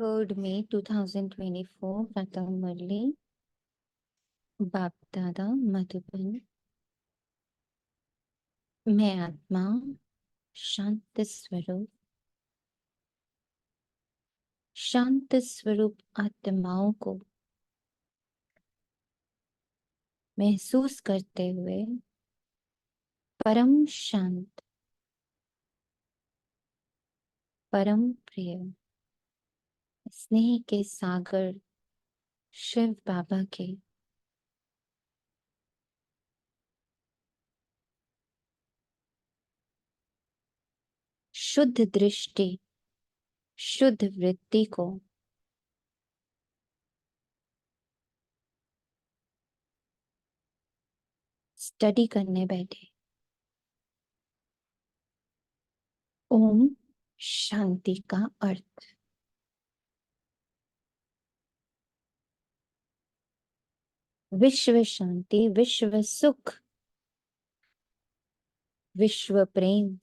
3rd May 2024 प्रातः मुरली बाप दादा मधुबन। मैं आत्मा शांत स्वरूप आत्माओं को महसूस करते हुए परम शांत परम प्रिय स्नेह के सागर शिव बाबा के शुद्ध दृष्टि शुद्ध वृत्ति को स्टडी करने बैठे। ओम शांति का अर्थ विश्व शांति, विश्व सुख, विश्व प्रेम,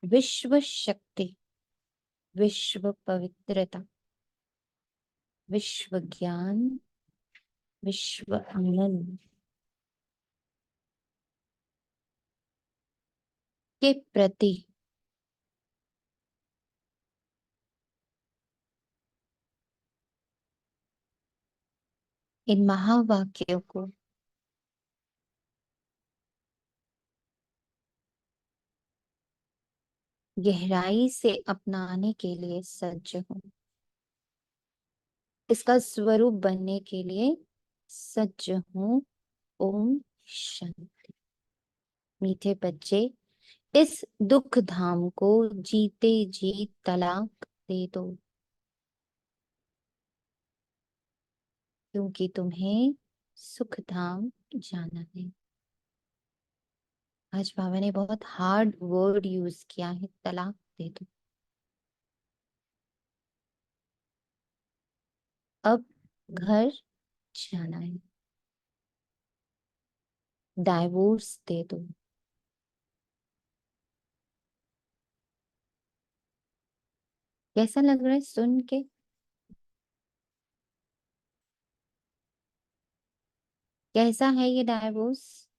विश्व शक्ति, विश्व पवित्रता, विश्व ज्ञान, विश्व आनंद के प्रति इन महावाक्यों को गहराई से अपनाने के लिए सज्ज हूं, इसका स्वरूप बनने के लिए सज्ज हूं। ओम शांति। मीठे बच्चे, इस दुख धाम को जीते जी तलाक दे दो, क्योंकि तुम्हें सुख धाम जाना है। आज बाबा ने बहुत हार्ड वर्ड यूज किया है, तलाक दे दो। अब घर जाना है, डाइवोर्स दे दो। कैसा लग रहा है सुन के? कैसा है ये डाइवोर्स?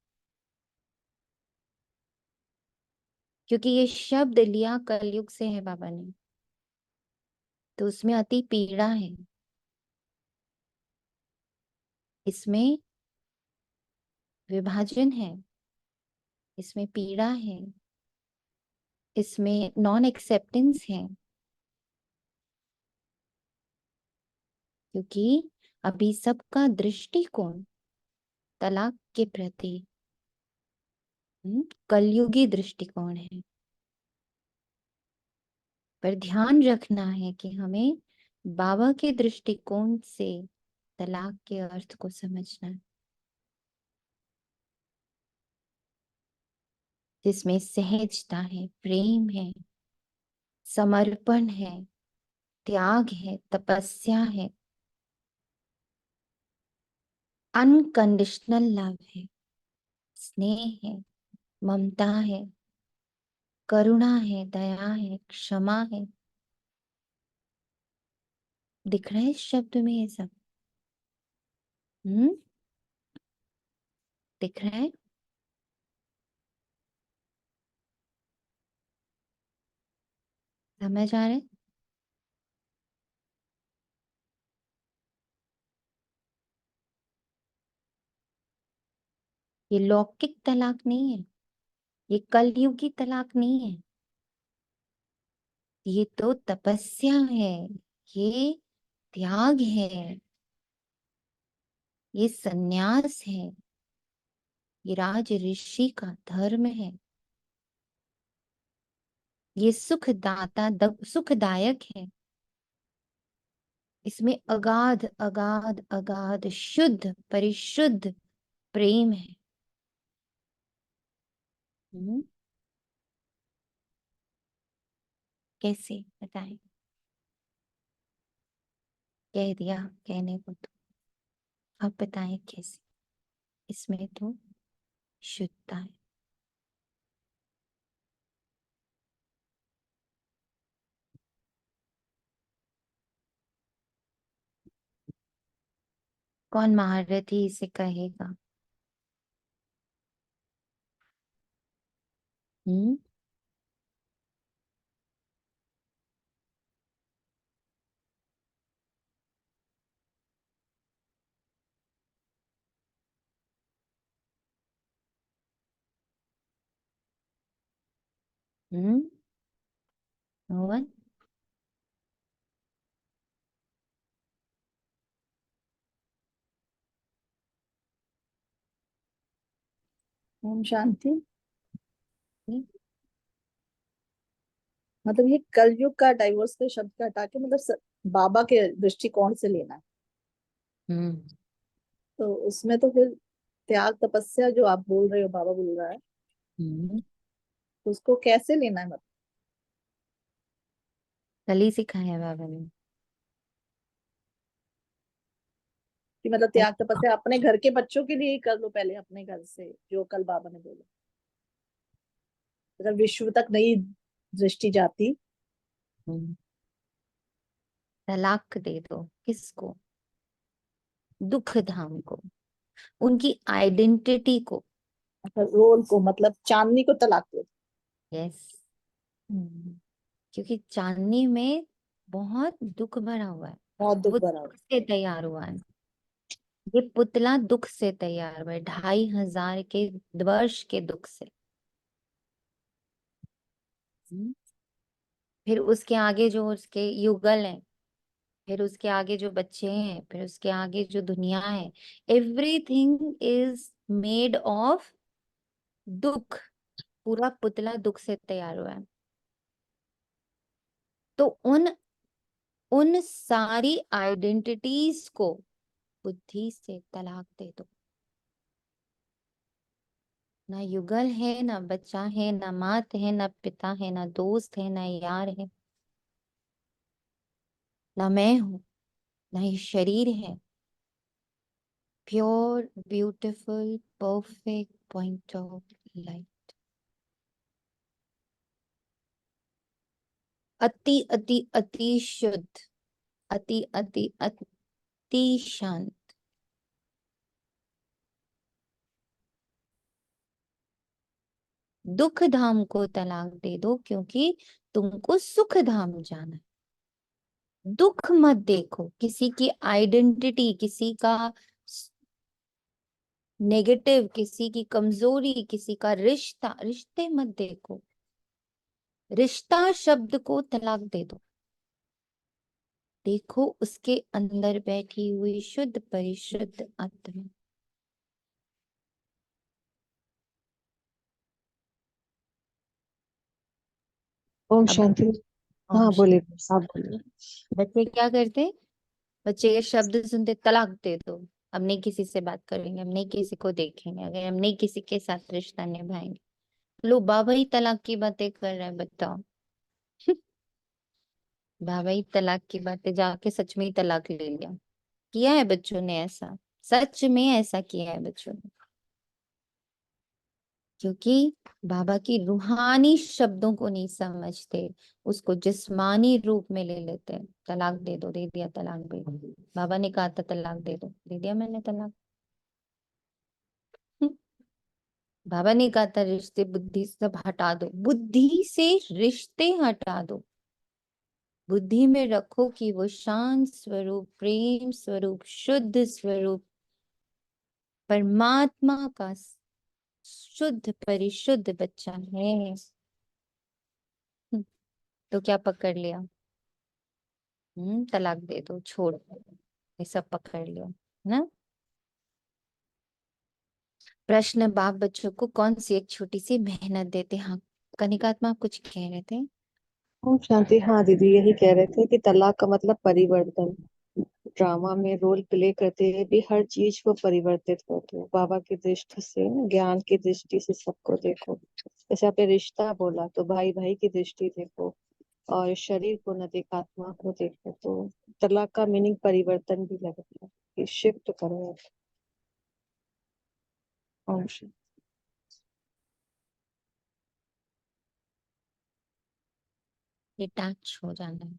क्योंकि ये शब्द लिया कलयुग से है बाबा ने, तो उसमें अति पीड़ा है। इसमें विभाजन है, इसमें पीड़ा है, इसमें नॉन एक्सेप्टेंस है। क्योंकि अभी सबका दृष्टिकोण तलाक के प्रति कलयुगी दृष्टिकोण है। पर ध्यान रखना है कि हमें बाबा के दृष्टिकोण से तलाक के अर्थ को समझना है, जिसमें सहजता है, प्रेम है, समर्पण है, त्याग है, तपस्या है, अनकंडीशनल लव है, स्नेह है, ममता है, करुणा है, दया है, क्षमा है। दिख रहा है इस शब्द में ये सब? दिख रहा है? समझ आ रहा है? ये लौकिक तलाक नहीं है, ये कलयुगी तलाक नहीं है, ये तो तपस्या है, ये त्याग है, ये सन्यास है, ये राज ऋषि का धर्म है, ये सुखदायक है। इसमें अगाध अगाध अगाध शुद्ध परिशुद्ध प्रेम है। हम्म, कैसे बताएं? कह दिया कहने को तो, अब बताएं कैसे? इसमें तो शुद्धता है। कौन महारथी इसे कहेगा? हम्म। हम्म। मोहन। ओम शांति। मतलब ये कलयुग का डाइवोर्स के शब्द का हटा के मतलब बाबा के दृष्टिकोण से लेना है। हम्म। तो उसमें तो फिर त्याग तपस्या जो आप बोल रहे हो, बाबा बोल रहा है, हम्म। तो उसको कैसे लेना है? मतलब कल ही सिखाया है बाबा ने। कि मतलब कल। त्याग तपस्या अपने घर के बच्चों के लिए ही कर लो, पहले अपने घर से, जो कल बाबा ने बोला। अगर विश्व तक नहीं दृष्टि जाती। हम्म। तलाक दे दो किसको? दुख धाम को, उनकी आइडेंटिटी को। मतलब रोल को, मतलब चांदनी को तलाक दो। यस। हम्म, क्योंकि चांदनी में बहुत दुख भरा हुआ है। बहुत दुख वो भरा हो। दुख से तैयार हुआ है। ये पुतला दुख से तैयार हुआ है, 2500 के वर्ष के दुख से। हम्म। फिर उसके आगे जो उसके युगल हैं, फिर उसके आगे जो बच्चे हैं, फिर उसके आगे जो दुनिया है, एवरीथिंग इज मेड ऑफ दुख। पूरा पुतला दुख से तैयार हुआ है। तो उन उन सारी आइडेंटिटीज को बुद्धि से तलाक दे दो। ना युगल है, ना बच्चा है, ना मात है, ना पिता है, ना दोस्त है, ना यार है, ना मैं हूं, ना ये शरीर है। Pure beautiful perfect point of light. अति अति अति शुद्ध, अति अति अति शांत। दुख धाम को तलाक दे दो, क्योंकि तुमको सुख धाम जाना है। दुख मत देखो, किसी की आइडेंटिटी, किसी का नेगेटिव, किसी की कमजोरी, किसी का रिश्ता, रिश्ते मत देखो। रिश्ता शब्द को तलाक दे दो। देखो उसके अंदर बैठी हुई शुद्ध परिशुद्ध आत्मा। ओम अब शांति। ओम हाँ बोलिए, शांति। आप बोलिए। बच्चे क्या करते हैं? बच्चे ये शब्द सुनते, तलाक दे दो। अब नहीं किसी से बात करेंगे, अब नहीं किसी को देखेंगे, अगर हम नहीं किसी के साथ रिश्ता निभाएंगे। लो, बाबा ही तलाक की बातें कर रहे हैं, बताओ। बाबा ही तलाक की बातें, जाके सच में ही तलाक ले लिया। किया है बच्चों ने ऐसा, सच में ऐसा किया है बच्चों ने। क्योंकि बाबा की रूहानी शब्दों को नहीं समझते, उसको जिस्मानी रूप में ले लेते हैं। तलाक दे दो, दे दिया तलाक, दे दो। बाबा ने कहा था तलाक दे दो, दे दिया मैंने तलाक। बाबा ने कहा था रिश्ते बुद्धि सब हटा दो, बुद्धि से रिश्ते हटा दो। बुद्धि में रखो कि वो शांत स्वरूप, प्रेम स्वरूप, शुद्ध स्वरूप, परमात्मा का शुद्ध परिशुद्ध बच्चा है। तो क्या पकड़ लिया? तलाक दे दो, छोड़ दो, ये सब पकड़ लिया ना। प्रश्न, बाप बच्चों को कौन सी एक छोटी सी मेहनत देते? हाँ, कनिकात्मा आप कुछ कह रहे थे। ओम शांति। हाँ दीदी, यही कह रहे थे कि तलाक का मतलब परिवर्तन। ड्रामा में रोल प्ले करते हुए भी हर चीज को परिवर्तित कर दो, बाबा की दृष्टि से, ज्ञान की दृष्टि से सबको देखो। जैसे आपने रिश्ता बोला, तो भाई भाई की दृष्टि देखो, और शरीर को न देख, आत्मा को देखो। तो तलाक का मीनिंग परिवर्तन भी लगता है कि शिफ्ट करो। ओम शांति। डिटैच हो जाना है।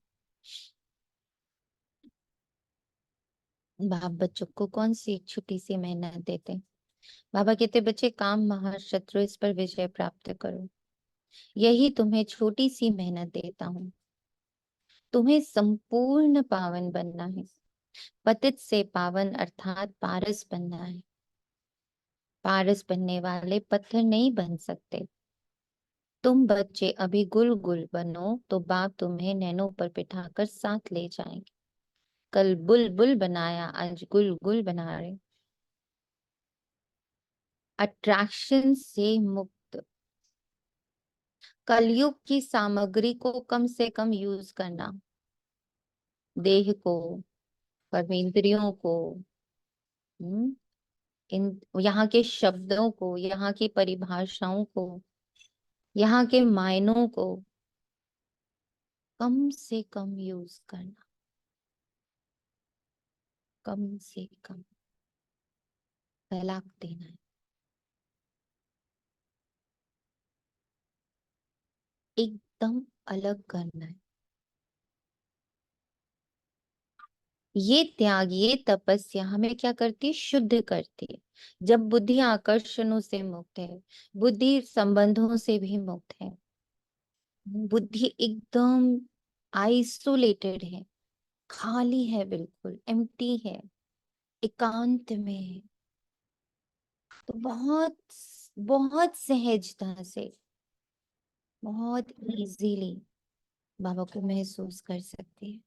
बाप बच्चों को कौन सी एक छोटी सी मेहनत देते। बाबा कहते बच्चे काम महाशत्रु, इस पर विजय प्राप्त करो। यही तुम्हें छोटी सी मेहनत देता हूँ। तुम्हें संपूर्ण पावन बनना है। पतित से पावन अर्थात पारस बनना है। पारस बनने वाले पत्थर नहीं बन सकते। तुम बच्चे अभी गुल गुल बनो तो बाप तुम्हें नैनों पर बिठाकर साथ ले जाएंगे। कल बुलबुल बनाया, आज गुल गुल बना रहे। अट्रैक्शन से मुक्त। कलयुग की सामग्री को कम से कम यूज करना। देह को, कर्मेंद्रियों को, हम्म, इन यहाँ के शब्दों को, यहाँ की परिभाषाओं को, यहाँ के मायनों को कम से कम यूज करना। कम से कम तलाक देना है। एकदम अलग करना है। ये त्याग, ये तपस्या हमें क्या करती है? शुद्ध करती है। जब बुद्धि आकर्षणों से मुक्त है, बुद्धि संबंधों से भी मुक्त है, बुद्धि एकदम आइसोलेटेड है, खाली है, बिल्कुल एम्प्टी है, एकांत में है, तो बहुत बहुत सहजता से, बहुत इजीली बाबा को महसूस कर सकती है।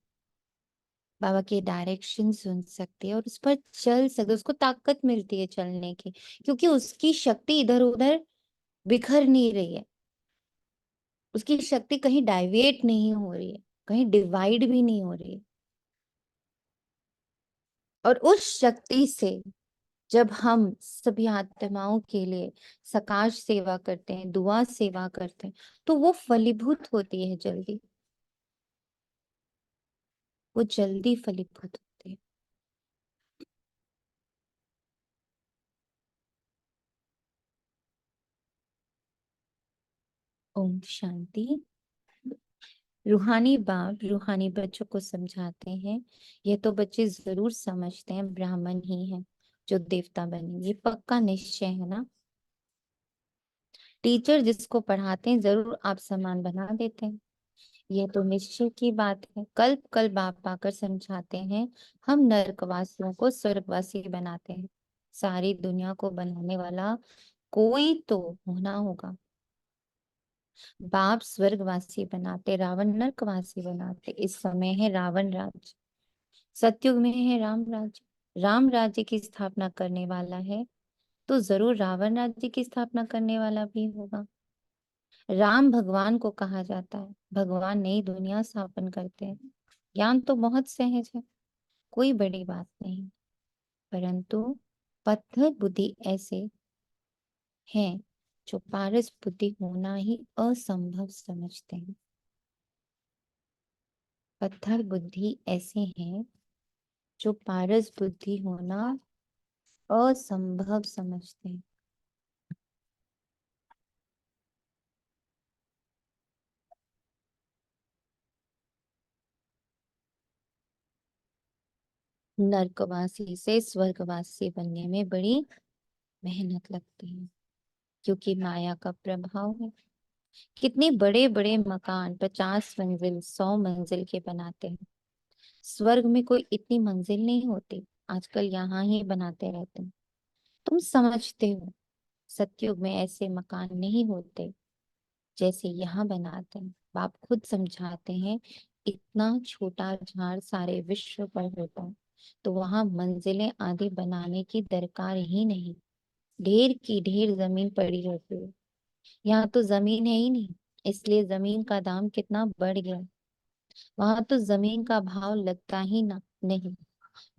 बाबा के डायरेक्शन सुन सकती है और उस पर चल सकते, उसको ताकत मिलती है चलने की, क्योंकि उसकी शक्ति इधर उधर बिखर नहीं रही है। उसकी शक्ति कहीं डाइवेट नहीं हो रही है, कहीं डिवाइड भी नहीं हो रही है। और उस शक्ति से जब हम सभी आत्माओं के लिए सकाश सेवा करते हैं, दुआ सेवा करते हैं, तो वो फलीभूत होती है जल्दी। वो जल्दी फलीभूत होती है। ओम शांति। रूहानी बाप रूहानी बच्चों को समझाते हैं, ये तो बच्चे जरूर समझते हैं ब्राह्मण ही हैं जो देवता बने, ये पक्का निश्चय है ना। टीचर जिसको पढ़ाते हैं जरूर आप समान बना देते हैं, ये तो निश्चय की बात है। कल्प कल्प बाप आकर समझाते हैं, हम नरकवासियों को स्वर्गवासी बनाते हैं। सारी दुनिया को बनाने वाला कोई तो होना होगा। बाप स्वर्गवासी बनाते, रावण नरकवासी बनाते। इस समय है रावण राज्य, सतयुग में है राम राज्य। राम राज्य की स्थापना करने वाला है, तो जरूर रावण राज्य की स्थापना करने वाला भी होगा। राम भगवान को कहा जाता है, भगवान नई दुनिया स्थापन करते हैं। ज्ञान तो बहुत सहज है, कोई बड़ी बात नहीं, परंतु पत्थर बुद्धि ऐसे हैं जो पारस बुद्धि होना ही असंभव समझते हैं। पत्थर बुद्धि ऐसे हैं जो पारस बुद्धि होना असंभव समझते हैं। नरकवासी से स्वर्गवासी बनने में बड़ी मेहनत लगती है, क्योंकि माया का प्रभाव है। कितने बड़े बड़े मकान 50 मंजिल 100 मंजिल के बनाते हैं। स्वर्ग में कोई इतनी मंजिल नहीं होती, आजकल यहाँ ही बनाते रहते हैं। तुम समझते हो, सतयुग में ऐसे मकान नहीं होते जैसे यहाँ बनाते हैं। बाप खुद समझाते हैं, इतना छोटा झाड़ सारे विश्व पर होता है, तो वहां मंजिलें आदि बनाने की दरकार ही नहीं। ढेर की ढेर जमीन पड़ी रहती है। यहाँ तो जमीन है ही नहीं, इसलिए जमीन का दाम कितना बढ़ गया। वहां तो जमीन का भाव लगता ही ना नहीं,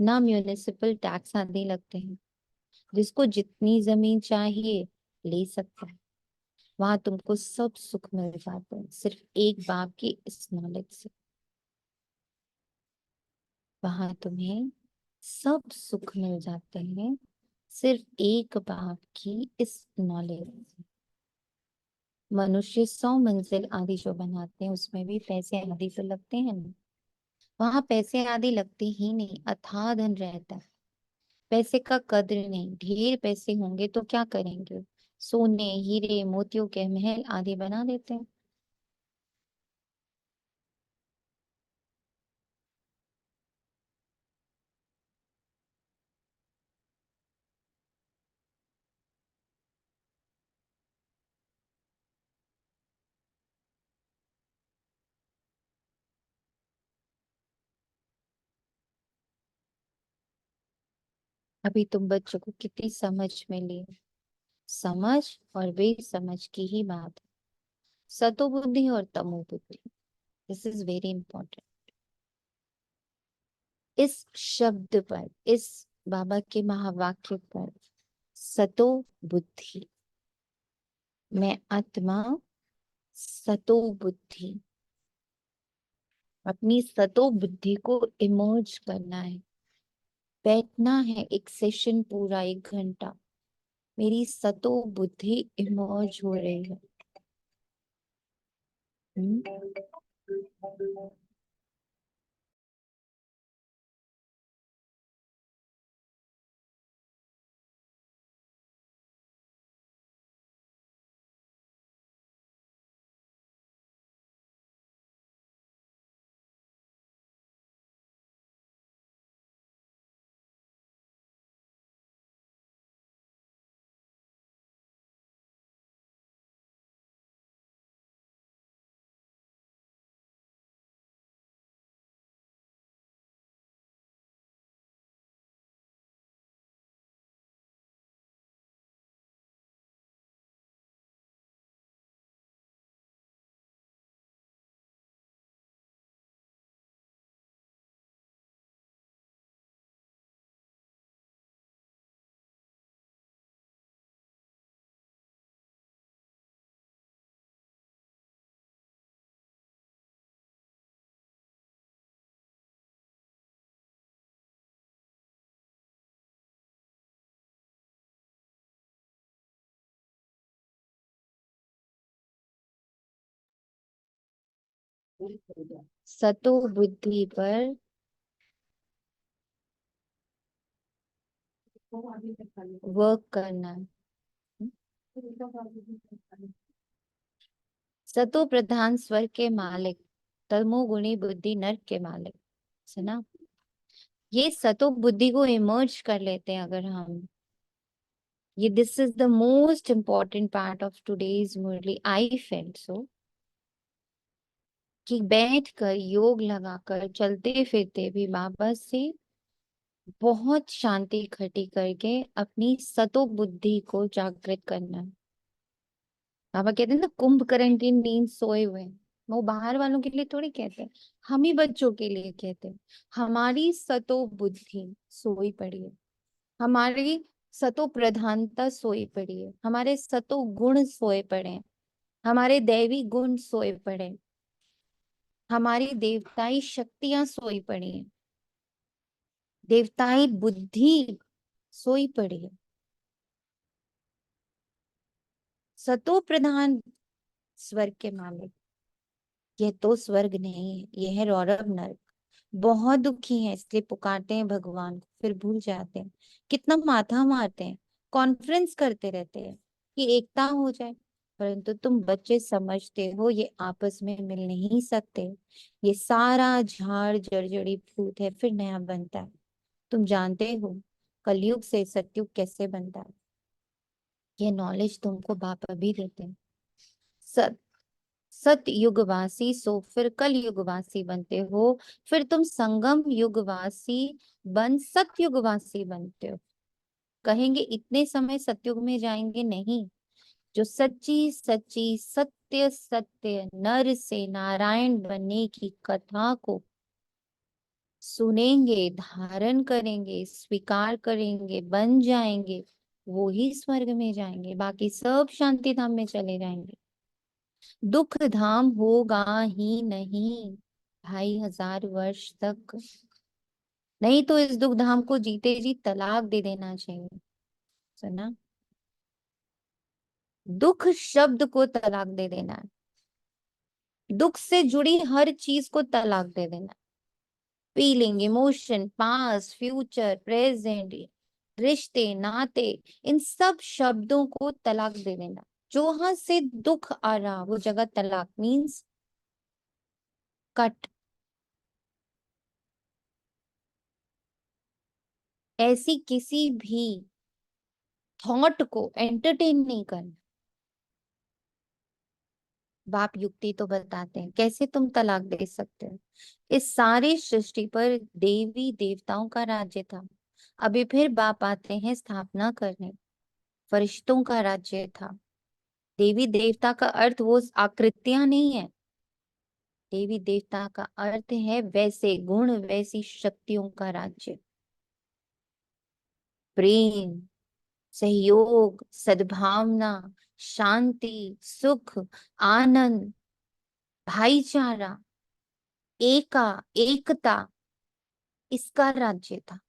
ना म्यूनिसिपल टैक्स आदि लगते हैं। जिसको जितनी जमीन चाहिए ले सकता है। वहां तुमको सब सुख मिल जाते हैं सिर्फ एक बाप की इस नॉलेज से। वहां तुम्हें सब सुख मिल जाते हैं सिर्फ एक बाप की इस नॉलेज से। मनुष्य 100 मंजिल आदि जो बनाते हैं उसमें भी पैसे आदि तो लगते हैं ना। वहां पैसे आदि लगते ही नहीं, अथाह धन रहता है। पैसे का कद्र नहीं, ढेर पैसे होंगे तो क्या करेंगे, सोने हीरे मोतियों के महल आदि बना देते हैं। अभी तुम बच्चों को कितनी समझ में ली, समझ और बेसमझ की ही बात है। सतो बुद्धि और तमो बुद्धि, दिस इज वेरी इंपॉर्टेंट। इस शब्द पर, इस बाबा के महावाक्य पर, सतो बुद्धि, मैं आत्मा, सतो बुद्धि, अपनी सतो बुद्धि को इमर्ज करना है। बैठना है एक सेशन पूरा 1 घंटा, मेरी सतो बुद्धि इमर्ज हो रही है। हम्म? सतो बुद्धि पर वर्क करना है। सतो प्रधान स्वर्ग के मालिक, तमोगुणी बुद्धि नरक के मालिक। सुना, ये सतो बुद्धि को इमर्ज कर लेते हैं अगर हम, ये this is the most important part of today's Murli, I felt so, कि बैठ कर योग लगाकर चलते फिरते भी बाबा से बहुत शांति इकट्ठी करके अपनी सतो बुद्धि को जागृत करना है। बाबा कहते हैं ना, कुंभकर्ण की नींद सोए हुए हैं। वो बाहर वालों के लिए थोड़ी कहते हैं, हम ही बच्चों के लिए कहते हैं। हमारी सतो बुद्धि सोई पड़ी है, हमारी सतो प्रधानता सोई पड़ी है, हमारे सतो गुण सोए पड़े हैं, हमारे दैवी गुण सोए पड़े हैं, हमारी देवताई शक्तियां सोई पड़ी हैं, देवताई बुद्धि सोई पड़ी है। सतो प्रधान स्वर्ग के मालिक, यह तो स्वर्ग नहीं है, यह है रौरव नरक। बहुत दुखी हैं इसलिए पुकारते हैं भगवान को, फिर भूल जाते हैं, कितना माथा मारते हैं, कॉन्फ्रेंस करते रहते हैं कि एकता हो जाए, परंतु तुम बच्चे समझते हो ये आपस में मिल नहीं सकते। ये सारा झाड़ जड़जड़ी फूट है, फिर नया बनता है। तुम जानते हो कलयुग से सतयुग कैसे बनता है, ये नॉलेज तुमको बाबा भी देते हैं। सत सतयुगवासी सो फिर कल युगवासी बनते हो, फिर तुम संगम युगवासी बन सतयुगवासी बनते हो। कहेंगे इतने समय सतयुग में जाएंगे, नहीं। जो सच्ची सच्ची सत्य सत्य नर से नारायण बनने की कथा को सुनेंगे, धारण करेंगे, स्वीकार करेंगे, बन जाएंगे, वो ही स्वर्ग में जाएंगे, बाकी सब शांति धाम में चले जाएंगे। दुख धाम होगा ही नहीं भाई 1000 वर्ष तक। नहीं तो इस दुख धाम को जीते जी तलाक दे देना चाहिए। सुना, दुख शब्द को तलाक दे देना है, दुख से जुड़ी हर चीज को तलाक दे देना है। Feeling, emotion, past, future, present, रिश्ते, नाते, इन सब शब्दों को तलाक दे देना। जहां से दुख आ रहा वो जगह तलाक मीन्स कट। ऐसी किसी भी थॉट को एंटरटेन नहीं करना। बाप युक्ति तो बताते हैं कैसे तुम तलाक दे सकते हो। इस सारी सृष्टि पर देवी देवताओं का राज्य था। अभी फिर बाप आते हैं स्थापना करने। फरिश्तों का राज्य था। देवी देवता का अर्थ वो आकृतियां नहीं है। देवी देवता का अर्थ है वैसे गुण, वैसी शक्तियों का राज्य। प्रेम, सहयोग, सद्भावना, शांति, सुख, आनंद, भाईचारा, एकता, इसका राज्य था।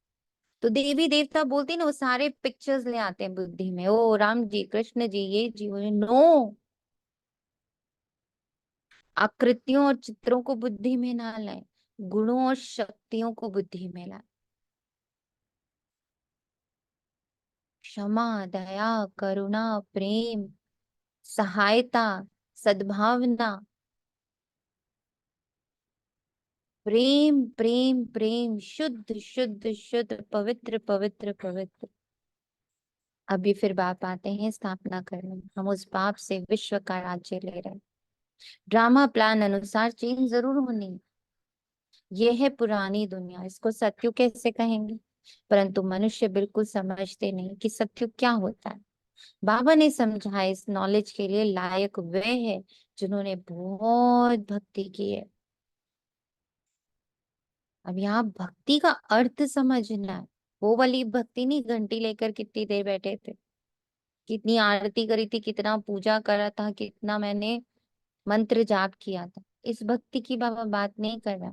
तो देवी देवता बोलते हैं ना, वो सारे पिक्चर्स ले आते हैं बुद्धि में, ओ राम जी, कृष्ण जी, ये जी वो, नो। आकृतियों और चित्रों को बुद्धि में ना लाए, गुणों और शक्तियों को बुद्धि में लाए। क्षमा, दया, करुणा, प्रेम, सहायता, सद्भावना, प्रेम प्रेम प्रेम, शुद्ध शुद्ध शुद्ध, पवित्र पवित्र पवित्र। अभी फिर बाप आते हैं स्थापना करने। हम उस बाप से विश्व का राज्य ले रहे हैं। ड्रामा प्लान अनुसार चेंज जरूर होनी। ये है पुरानी दुनिया, इसको सत्युग कैसे कहेंगे? परंतु मनुष्य बिल्कुल समझते नहीं कि सत्युग क्या होता है। बाबा ने समझा इस नॉलेज के लिए लायक वे है जिन्होंने बहुत भक्ति की है। अब यहाँ भक्ति का अर्थ समझना है। वो वाली भक्ति नहीं, घंटी लेकर कितनी देर बैठे थे, कितनी आरती करी थी, कितना पूजा करा था, कितना मैंने मंत्र जाप किया था। इस भक्ति की बाबा बात नहीं कर रहा।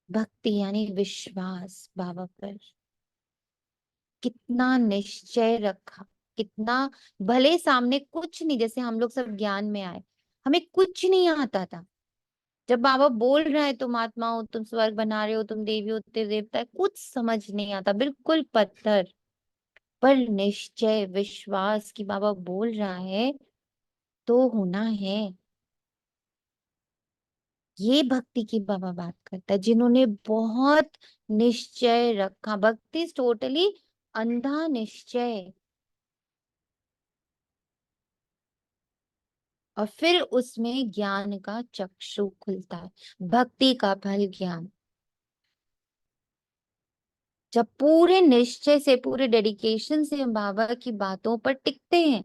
भक्ति यानी विश्वास बाबा पर, कितना निश्चय रखा, कितना। भले सामने कुछ नहीं, जैसे हम लोग सब ज्ञान में आए, हमें कुछ नहीं आता था। जब बाबा बोल रहा है तुम आत्मा हो, तुम स्वर्ग बना रहे हो, तुम देवी हो, तुम देवता है, कुछ समझ नहीं आता, बिल्कुल पत्थर। पर निश्चय विश्वास की बाबा बोल रहा है तो होना है। ये भक्ति की बाबा बात करता है, जिन्होंने बहुत निश्चय रखा। भक्ति टोटली अंधा निश्चय। और फिर उसमें ज्ञान का चक्षु खुलता है, भक्ति का फल ज्ञान। जब पूरे निश्चय से, पूरे डेडिकेशन से हम बाबा की बातों पर टिकते हैं।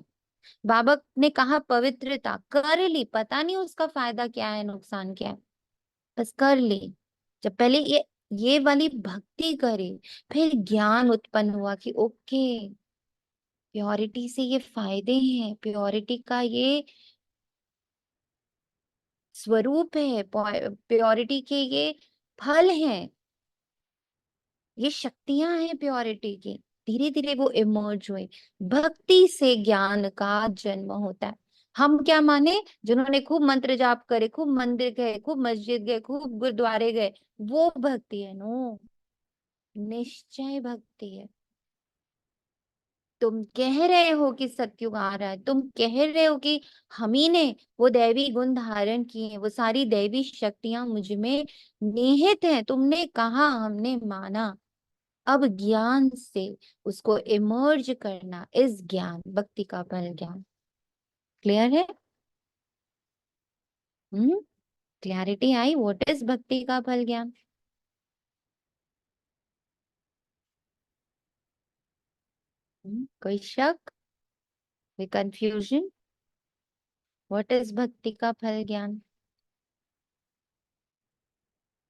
बाबा ने कहा पवित्रता कर ली, पता नहीं उसका फायदा क्या है, नुकसान क्या है, बस कर ली। जब पहले ये वाली भक्ति करे, फिर ज्ञान उत्पन्न हुआ कि ओके, प्योरिटी से ये फायदे हैं, प्योरिटी का ये स्वरूप है, प्योरिटी के ये फल हैं, ये शक्तियां हैं प्योरिटी की। धीरे धीरे वो इमर्ज हुए। भक्ति से ज्ञान का जन्म होता है। हम क्या माने, जिन्होंने खूब मंत्र जाप करे, खूब मंदिर गए, खूब मस्जिद गए, खूब गुरुद्वारे गए, वो भक्ति है? नो, निश्चय भक्ति है। तुम कह रहे हो कि सतयुग आ रहा है, तुम कह रहे हो कि हम ही ने वो दैवी गुण धारण किए हैं, वो सारी दैवी शक्तियां मुझ में निहित हैं, तुमने कहा, हमने माना। अब ज्ञान से उसको इमर्ज करना, इस ज्ञान, भक्ति का फल ज्ञान। क्लियर है? Clarity I? व्हाट इज भक्ति का फल ज्ञान? कोई शक, कोई कंफ्यूजन? व्हाट इज भक्ति का फल ज्ञान?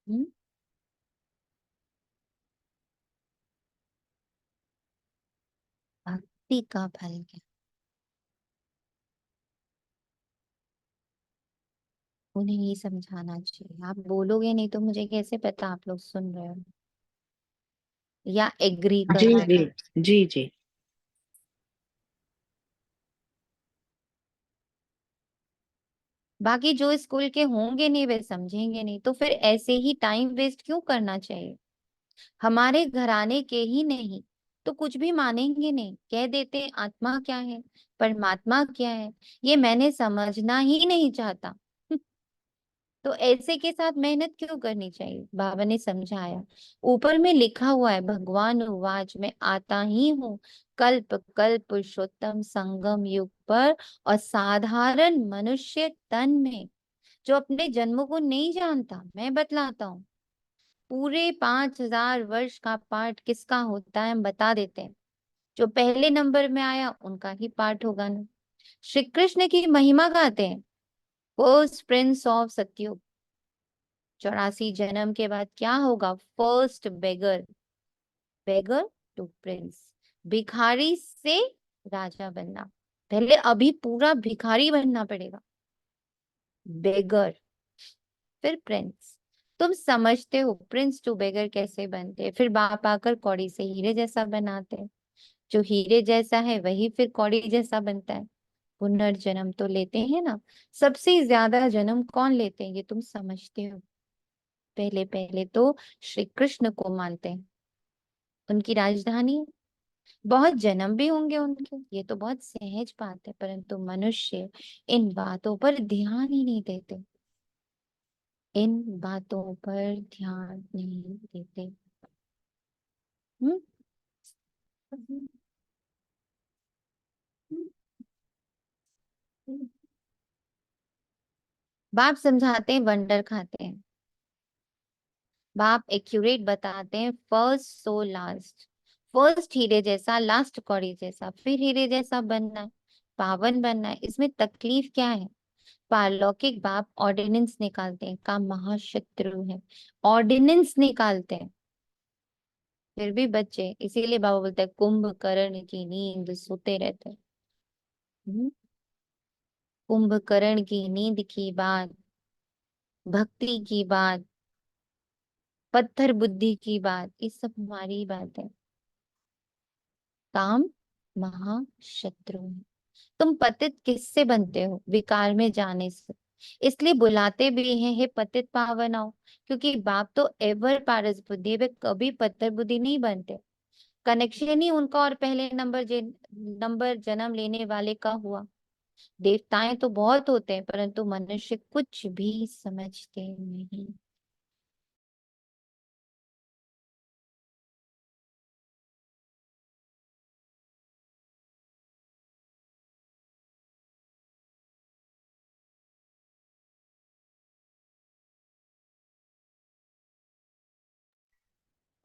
हम्म भक्ति का फल ज्ञान उन्हें ही समझाना चाहिए। आप बोलोगे नहीं तो मुझे कैसे पता आप लोग सुन रहे हो या एग्री जी कर रहे जी। हो। जी जी। बाकी जो स्कूल के होंगे नहीं वे समझेंगे नहीं, तो फिर ऐसे ही टाइम वेस्ट क्यों करना चाहिए। हमारे घराने के ही नहीं तो कुछ भी मानेंगे नहीं, कह देते हैं आत्मा क्या है, परमात्मा क्या है, ये मैंने समझना ही नहीं चाहता। तो ऐसे के साथ मेहनत क्यों करनी चाहिए। बाबा ने समझाया, ऊपर में लिखा हुआ है, भगवान उवाच, मैं आता ही हूँ कल्प कल्प पुरुषोत्तम संगम युग पर, और साधारण मनुष्य तन में। जो अपने जन्म को नहीं जानता, मैं बतलाता हूँ। पूरे 5,000 वर्ष का पाठ किसका होता है हम बता देते हैं। जो पहले नंबर में आया उनका ही पाठ होगा ना। श्री कृष्ण की महिमा गाते हैं, फर्स्ट प्रिंस ऑफ सतयुग। 84 जन्म के बाद क्या होगा, first beggar, beggar to prince, भिखारी से राजा बनना। पहले अभी पूरा भिखारी बनना पड़ेगा, बेगर फिर प्रिंस। तुम समझते हो प्रिंस टू बेगर कैसे बनते हैं। फिर बाप आकर कौड़ी से हीरे जैसा बनाते हैं। जो हीरे जैसा है वही फिर कौड़ी जैसा बनता है। पुनर्जन्म तो लेते हैं ना। सबसे ज्यादा जन्म कौन लेते हैं ये तुम समझते हो। पहले पहले तो श्री कृष्ण को मानते हैं, उनकी राजधानी है। बहुत जन्म भी होंगे उनके, ये तो बहुत सहज बात है, परंतु मनुष्य इन बातों पर ध्यान ही नहीं देते, इन बातों पर ध्यान नहीं देते। हम्म। बाप समझाते हैं, वंडर खाते हैं। बाप एक्यूरेट बताते हैं, फर्स्ट सो लास्ट। फर्स्ट हीरे जैसा, लास्ट कौड़ी जैसा, फिर हीरे जैसा बनना है, पावन बनना है। इसमें तकलीफ क्या है। पारलौकिक बाप ऑर्डिनेंस निकालते हैं, का महाशत्रु है, ऑर्डिनेंस निकालते हैं। फिर भी बच्चे, इसीलिए बाबा बोलते हैं कुंभकर्ण की नींद सोते रहते हैं। हम्म? कुंभकर्ण की नींद की बात, भक्ति की बात, पत्थर बुद्धि की बात, ये सब हमारी बात है। काम महाशत्रु है। तुम पतित किससे बनते हो, विकार में जाने से। इसलिए बुलाते भी हैं, हे पतित पावन आओ। क्योंकि बाप तो एवर पारस बुद्धि है, वे कभी पत्थर बुद्धि नहीं बनते। कनेक्शन ही उनका और पहले नंबर जन्म लेने वाले का हुआ। देवताएं तो बहुत होते हैं, परंतु मनुष्य कुछ भी समझते नहीं।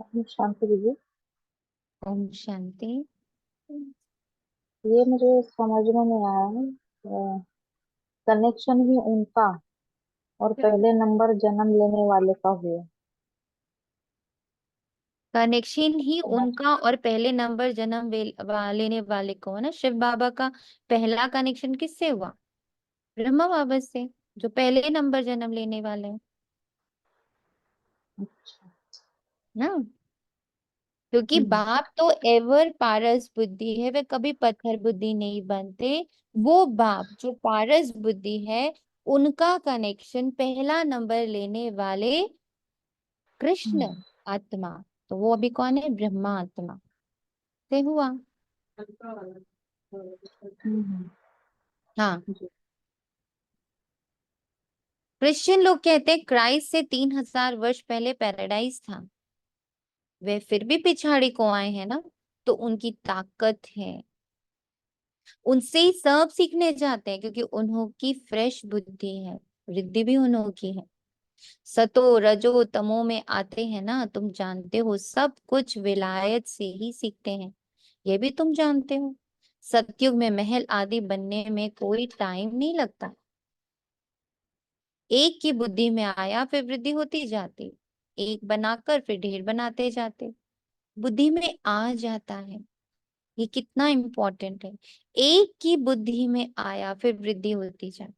अपनी शांति दीजिए। ओम शांति। ये मुझे समझ में नहीं आया है, कनेक्शन ही उनका और पहले नंबर जन्म लेने वाले का हुआ। कनेक्शन ही समझ। उनका और पहले नंबर लेने वाले को है ना। शिव बाबा का पहला कनेक्शन किससे हुआ, ब्रह्मा बाबा से, जो पहले नंबर जन्म लेने वाले हैं अच्छा। ना। क्योंकि हम्म। बाप तो एवर पारस बुद्धि है, वे कभी पत्थर बुद्धि नहीं बनते। वो बाप जो पारस बुद्धि है, उनका कनेक्शन पहला नंबर लेने वाले कृष्ण हम्म। आत्मा, तो वो अभी कौन है, ब्रह्मा आत्मा से हुआ। हम्म। हाँ। जी। क्रिश्चियन लोग कहते हैं क्राइस्ट से 3,000 वर्ष पहले पैराडाइज था। वे फिर भी पिछाड़ी को आए हैं ना, तो उनकी ताकत है। उनसे ही सब सीखने जाते हैं, क्योंकि उन्हों की फ्रेश बुद्धि है, रिद्धि भी उन्हों की है। सतो रजो तमो में आते हैं ना, तुम जानते हो सब कुछ विलायत से ही सीखते हैं, ये भी तुम जानते हो। सतयुग में महल आदि बनने में कोई टाइम नहीं लगता। एक की बुद्धि में आया फिर वृद्धि होती जाती, एक बनाकर फिर ढेर बनाते जाते, बुद्धि में आ जाता है। ये कितना इंपॉर्टेंट है। एक की बुद्धि में आया फिर वृद्धि होती जाती।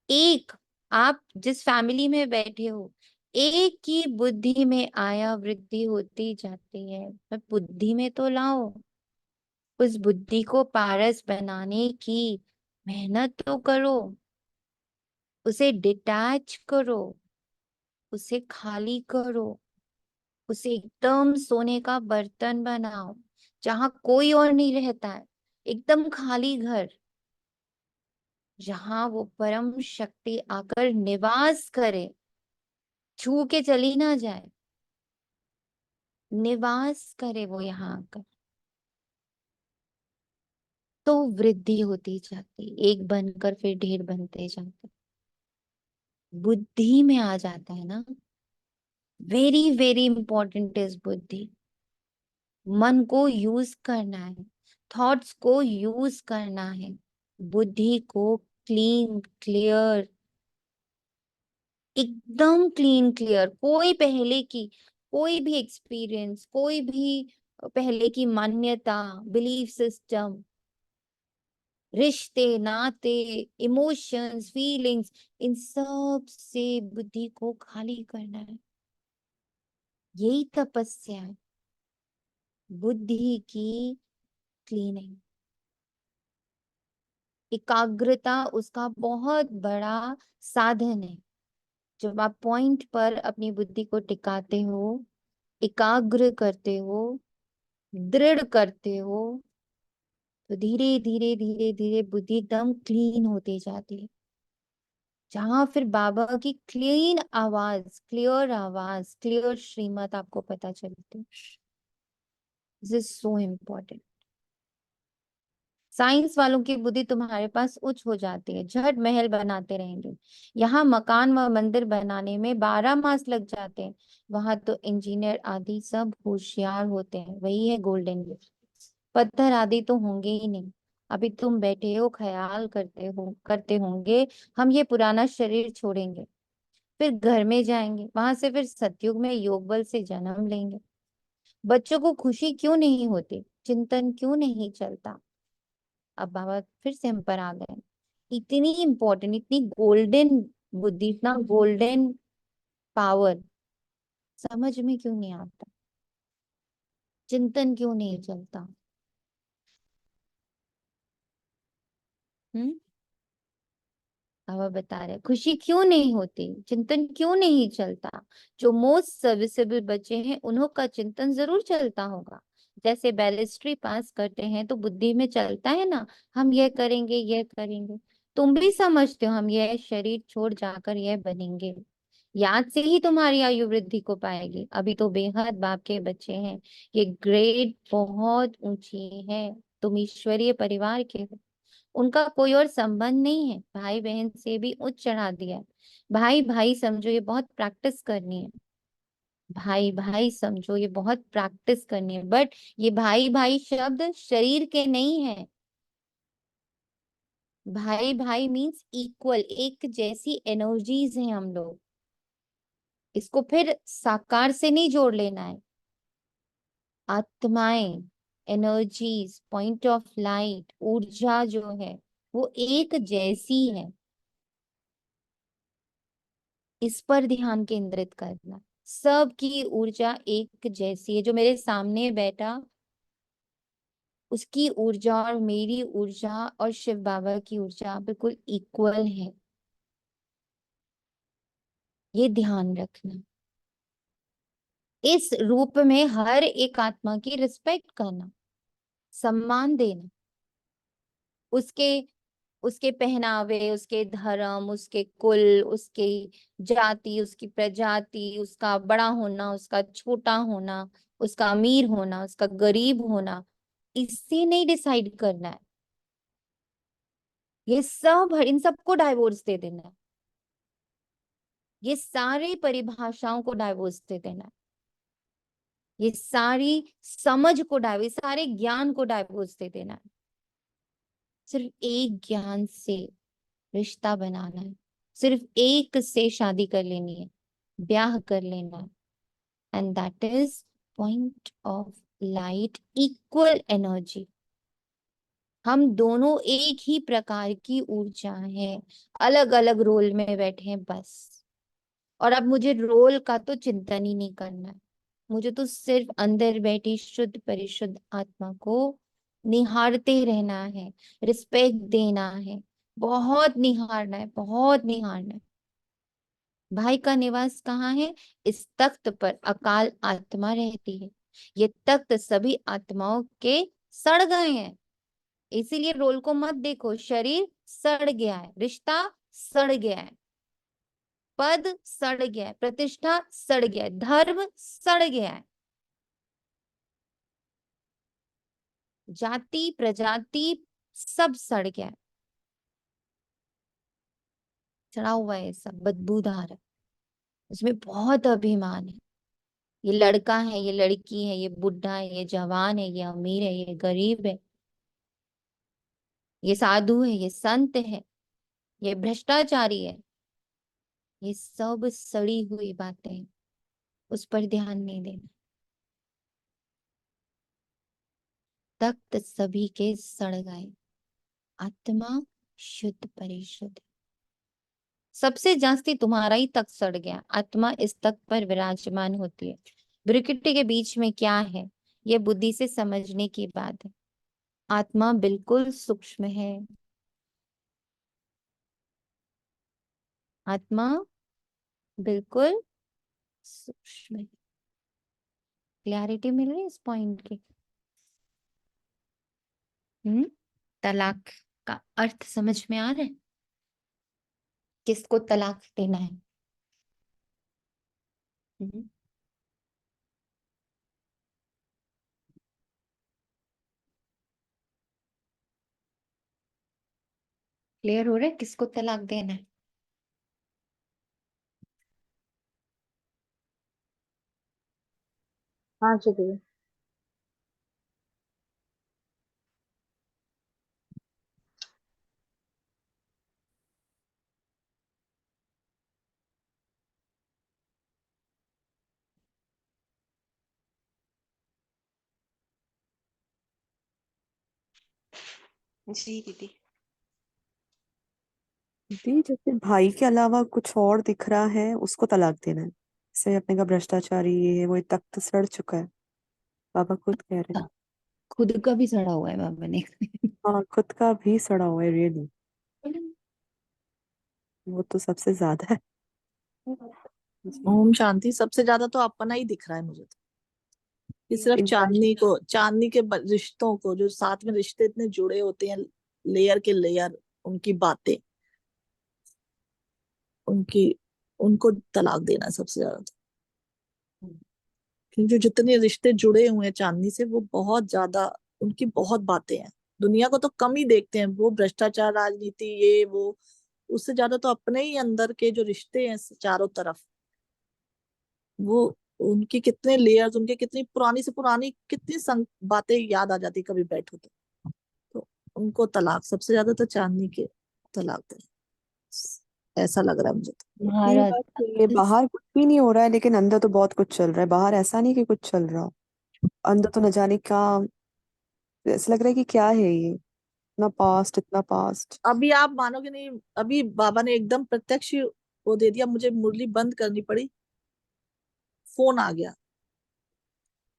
एक, आप जिस फैमिली में बैठे हो, एक की बुद्धि में आया वृद्धि होती जाती है, पर बुद्धि में तो लाओ। उस बुद्धि को पारस बनाने की मेहनत तो करो। उसे डिटैच करो, उसे खाली करो, उसे एकदम सोने का बर्तन बनाओ जहां कोई और नहीं रहता है, एकदम खाली घर, जहां वो परम शक्ति आकर निवास करे, छू के चली ना जाए, निवास करे वो यहाँ आकर। तो वृद्धि होती जाती, एक बनकर फिर ढेर बनते जाते, बुद्धि में आ जाता है ना। वेरी वेरी इंपॉर्टेंट इज बुद्धि। मन को यूज करना है, थॉट्स को यूज करना है, बुद्धि को क्लीन क्लियर, एकदम क्लीन क्लियर, कोई पहले की, कोई भी एक्सपीरियंस, कोई भी पहले की मान्यता, बिलीफ सिस्टम, रिश्ते नाते, इमोशंस, फीलिंग्स, इन सब से बुद्धि को खाली करना है। यही तपस्या है, बुद्धि की क्लीनिंग। एकाग्रता उसका बहुत बड़ा साधन है। जब आप पॉइंट पर अपनी बुद्धि को टिकाते हो, एकाग्र करते हो, दृढ़ करते हो, तो धीरे धीरे धीरे धीरे बुद्धि एकदम क्लीन होती जाती है। जहां फिर बाबा की क्लीन आवाज, क्लियर आवाज, क्लियर श्रीमत आपको पता चलती है। This is so important. Science वालों की बुद्धि तुम्हारे पास उच्च हो जाती है, झट महल बनाते रहेंगे। यहाँ मकान व मंदिर बनाने में 12 मास लग जाते हैं, वहां तो इंजीनियर आदि सब होशियार होते हैं। वही है गोल्डन एज। पत्थर आदि तो होंगे ही नहीं। अभी तुम बैठे हो, ख्याल करते होंगे हम ये पुराना शरीर छोड़ेंगे, फिर घर में जाएंगे, वहां से फिर सतयुग में योग बल से जन्म लेंगे। बच्चों को खुशी क्यों नहीं होती, चिंतन क्यों नहीं चलता। अब बाबा फिर से हम पर आ गए। इतनी इंपॉर्टेंट, इतनी गोल्डन बुद्धि, इतना गोल्डन पावर, समझ में क्यों नहीं आता, चिंतन क्यों नहीं चलता। हम्म। बाबा बता रहे खुशी क्यों नहीं होती, चिंतन क्यों नहीं चलता। जो मोस्ट सर्विसेबल बच्चे हैं उन्हों का चिंतन जरूर चलता होगा। जैसे बैलिस्ट्री पास करते हैं तो बुद्धि में चलता है ना, हम ये करेंगे ये करेंगे। तुम भी समझते हो हम यह शरीर छोड़ जाकर यह बनेंगे। याद से ही तुम्हारी आयु वृद्धि को पाएगी। अभी तो बेहद बाप के बच्चे हैं, ये ग्रेड बहुत ऊंची है। तुम ईश्वरीय परिवार के हो, उनका कोई और संबंध नहीं है। भाई बहन से भी उच्च चढ़ा दिया है। भाई भाई समझो, ये बहुत प्रैक्टिस करनी है। भाई भाई समझो, ये बहुत प्रैक्टिस करनी है। बट ये भाई भाई शब्द शरीर के नहीं है। भाई भाई मीन्स इक्वल, एक जैसी एनर्जीज हैं हम लोग। इसको फिर साकार से नहीं जोड़ लेना है। आत्माएं, एनर्जीज, पॉइंट ऑफ लाइट, ऊर्जा जो है वो एक जैसी है। इस पर ध्यान केंद्रित करना। सबकी ऊर्जा एक जैसी है। जो मेरे सामने बैठा, उसकी ऊर्जा और मेरी ऊर्जा और शिव बाबा की ऊर्जा बिल्कुल इक्वल है। ये ध्यान रखना। इस रूप में हर एक आत्मा की रिस्पेक्ट करना, सम्मान देना, उसके उसके पहनावे, उसके धर्म, उसके कुल, उसके जाति, उसकी प्रजाति, उसका बड़ा होना, उसका छोटा होना, उसका अमीर होना, उसका गरीब होना, इससे नहीं डिसाइड करना है। ये सब, इन सबको डाइवोर्स दे देना है। ये सारी परिभाषाओं को डाइवोर्स दे देना है। ये सारी समझ को डाइवोर्स, सारे ज्ञान को डाइवोर्स दे देना है। सिर्फ एक ज्ञान से रिश्ता बनाना है, सिर्फ एक से शादी कर लेनी है, ब्याह कर लेना है। And that is point of light, equal energy. हम दोनों एक ही प्रकार की ऊर्जा हैं, अलग अलग रोल में बैठे हैं बस। और अब मुझे रोल का तो चिंतन ही नहीं करना है। मुझे तो सिर्फ अंदर बैठी शुद्ध परिशुद्ध आत्मा को निहारते रहना है, रिस्पेक्ट देना है, बहुत निहारना है, बहुत निहारना है। भाई का निवास कहाँ है? इस तख्त पर अकाल आत्मा रहती है। ये तख्त सभी आत्माओं के सड़ गए हैं। इसीलिए रोल को मत देखो। शरीर सड़ गया है, रिश्ता सड़ गया है, पद सड़ गया है, प्रतिष्ठा सड़ गया है, धर्म सड़ गया है, जाति प्रजाति सब सड़ गया है, सड़ा हुआ है, सब बदबूदार है। उसमें बहुत अभिमान है। ये लड़का है, ये लड़की है, ये बुढ़ा है, ये जवान है, ये अमीर है, ये गरीब है, ये साधु है, ये संत है, ये भ्रष्टाचारी है। ये सब सड़ी हुई बातें हैं। उस पर ध्यान नहीं देना। तख्त सभी के सड़ गए, आत्मा शुद्ध परिशुद्ध। सबसे जास्ती तुम्हारा ही तख्त सड़ गया। आत्मा इस तख्त पर विराजमान होती है। ब्रिकिटे के बीच में क्या है, ये बुद्धि से समझने की बात है। आत्मा बिल्कुल सूक्ष्म है। आत्मा बिल्कुल सूक्ष्म है। क्लैरिटी मिल रही है इस पॉइंट की? तलाक का अर्थ समझ में आ रहा है? किसको तलाक देना है? क्लियर हो रहा है किसको तलाक देना है? हाँ जी दीदी। जी दीदी। दी जैसे भाई के अलावा कुछ और दिख रहा है उसको तलाक देना है। जैसे अपने का भ्रष्टाचारी ये है वो, ये तख्त सड़ चुका है, बाबा खुद कह रहे हैं। खुद का भी सड़ा हुआ है बाबा ने। हाँ खुद का भी सड़ा हुआ है रियली। वो तो सबसे ज्यादा है। जी। ओम शांति। सबसे ज्यादा तो अपना ही दिख रहा है मुझे तो। ये सिर्फ Exactly. चांदनी के रिश्तों को, जो साथ में रिश्ते इतने जुड़े होते हैं, लेयर के लेयर, उनकी बातें, उनकी उनको तलाक देना है सबसे ज्यादा तो। क्योंकि जो जितने रिश्ते जुड़े हुए हैं चांदनी से, वो बहुत ज्यादा, उनकी बहुत बातें हैं। दुनिया को तो कम ही देखते हैं, वो भ्रष्टाचार, राजनीति, ये वो। उससे ज्यादा तो अपने ही अंदर के जो रिश्ते हैं चारों तरफ, वो उनकी कितने लेयर्स, उनके कितनी पुरानी से पुरानी कितनी बातें याद आ जाती कभी बैठो तो उनको तलाक सबसे ज्यादा तो चांदनी के तलाक दे, ऐसा लग रहा है मुझे तो। ये भारत बात सही है, बाहर कुछ भी नहीं हो रहा है लेकिन अंदर तो बहुत कुछ चल रहा है। बाहर ऐसा नहीं कि कुछ चल रहा हो, अंदर तो न जाने क्या। ऐसा लग रहा है कि क्या है ये, इतना पास्ट, इतना पास्ट। अभी आप मानोगे नहीं, अभी बाबा ने एकदम प्रत्यक्ष वो दे दिया, मुझे मुरली बंद करनी पड़ी, फोन आ गया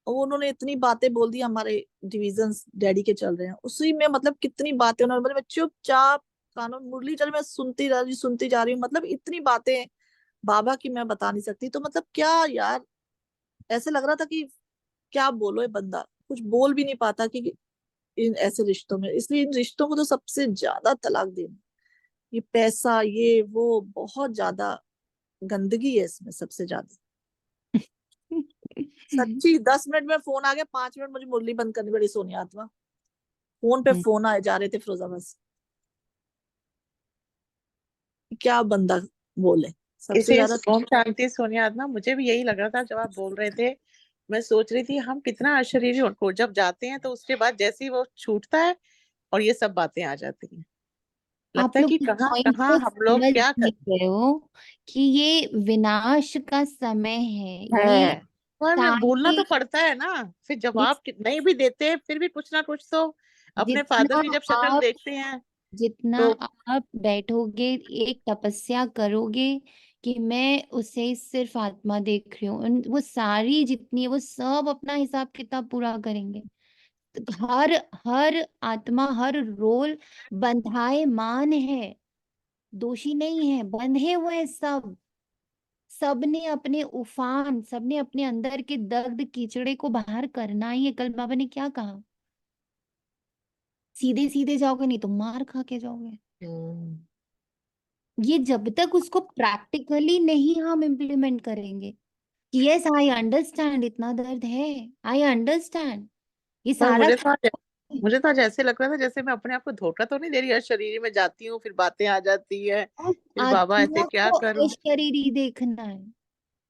और उन्होंने इतनी बातें बोल दी, हमारे डिविजन्स डैडी के चल रहे हैं उसी में, मतलब कितनी बातें उन्होंने बोली। मैं चुपचाप कानों मुरली चल, मैं सुनती जा रही हूँ, मतलब इतनी बातें बाबा की मैं बता नहीं सकती। तो मतलब क्या यार, ऐसे लग रहा था कि क्या बोलो, ये बंदा कुछ बोल भी नहीं पाता कि इन ऐसे रिश्तों में। इसलिए इन रिश्तों को तो सबसे ज्यादा तलाक देना। ये पैसा, ये वो, बहुत ज्यादा गंदगी है इसमें सबसे ज्यादा। सच्ची, 10 मिनट में फोन आ गया, 5 मिनट मुझे मुरली बंद करनी पड़ी। सोनिया आत्मा फोन पे फोन आए जा रहे थे फिरोजाबाद से, क्या बंदा बोले सबसे इसे ज्यादा। ओम शांति सोनिया आत्मा, मुझे भी यही लग रहा था जब आप बोल रहे थे। मैं सोच रही थी हम कितना अशरीरी उनको जब जाते हैं तो उसके बाद जैसे ही वो छूटता है और ये सब बातें आ जाती हैं, आप लगता है लोग कि इस कहाँ पॉइंट कहाँ को हम लोग समझ क्या नहीं रहे हो कि ये विनाश का समय है। ये है। पर मैं बोलना सारी तो पड़ता है ना, फिर ये जवाब नहीं भी देते फिर भी कुछ ना कुछ तो। अपने फादर जितना की जब शक्ल आप देखते हैं जितना तो आप बैठोगे, एक तपस्या करोगे कि मैं उसे सिर्फ आत्मा देख रही हूँ, वो सारी जितनी है वो सब अपना हिसाब किताब पूरा करेंगे। हर हर आत्मा, हर रोल बंधायमान है, दोषी नहीं है, बंधे हुए हैं सब। सबने अपने उफान, सबने अपने अंदर के दर्द कीचड़े को बाहर करना ही है। कल बाबा ने क्या कहा, सीधे सीधे जाओगे नहीं तो मार खा के जाओगे। ये जब तक उसको प्रैक्टिकली नहीं हम इम्प्लीमेंट करेंगे कि यस आई अंडरस्टैंड, इतना दर्द है, आई अंडरस्टैंड, ये पर सारा मुझे तो आज ऐसे लग रहा था जैसे मैं अपने आप को धोखा तो नहीं दे रही, हर शरीर में जाती हूँ फिर बातें आ जाती है, उस फिर बाबा ऐसे आत्मा क्या को करूं। अशरीरी देखना है।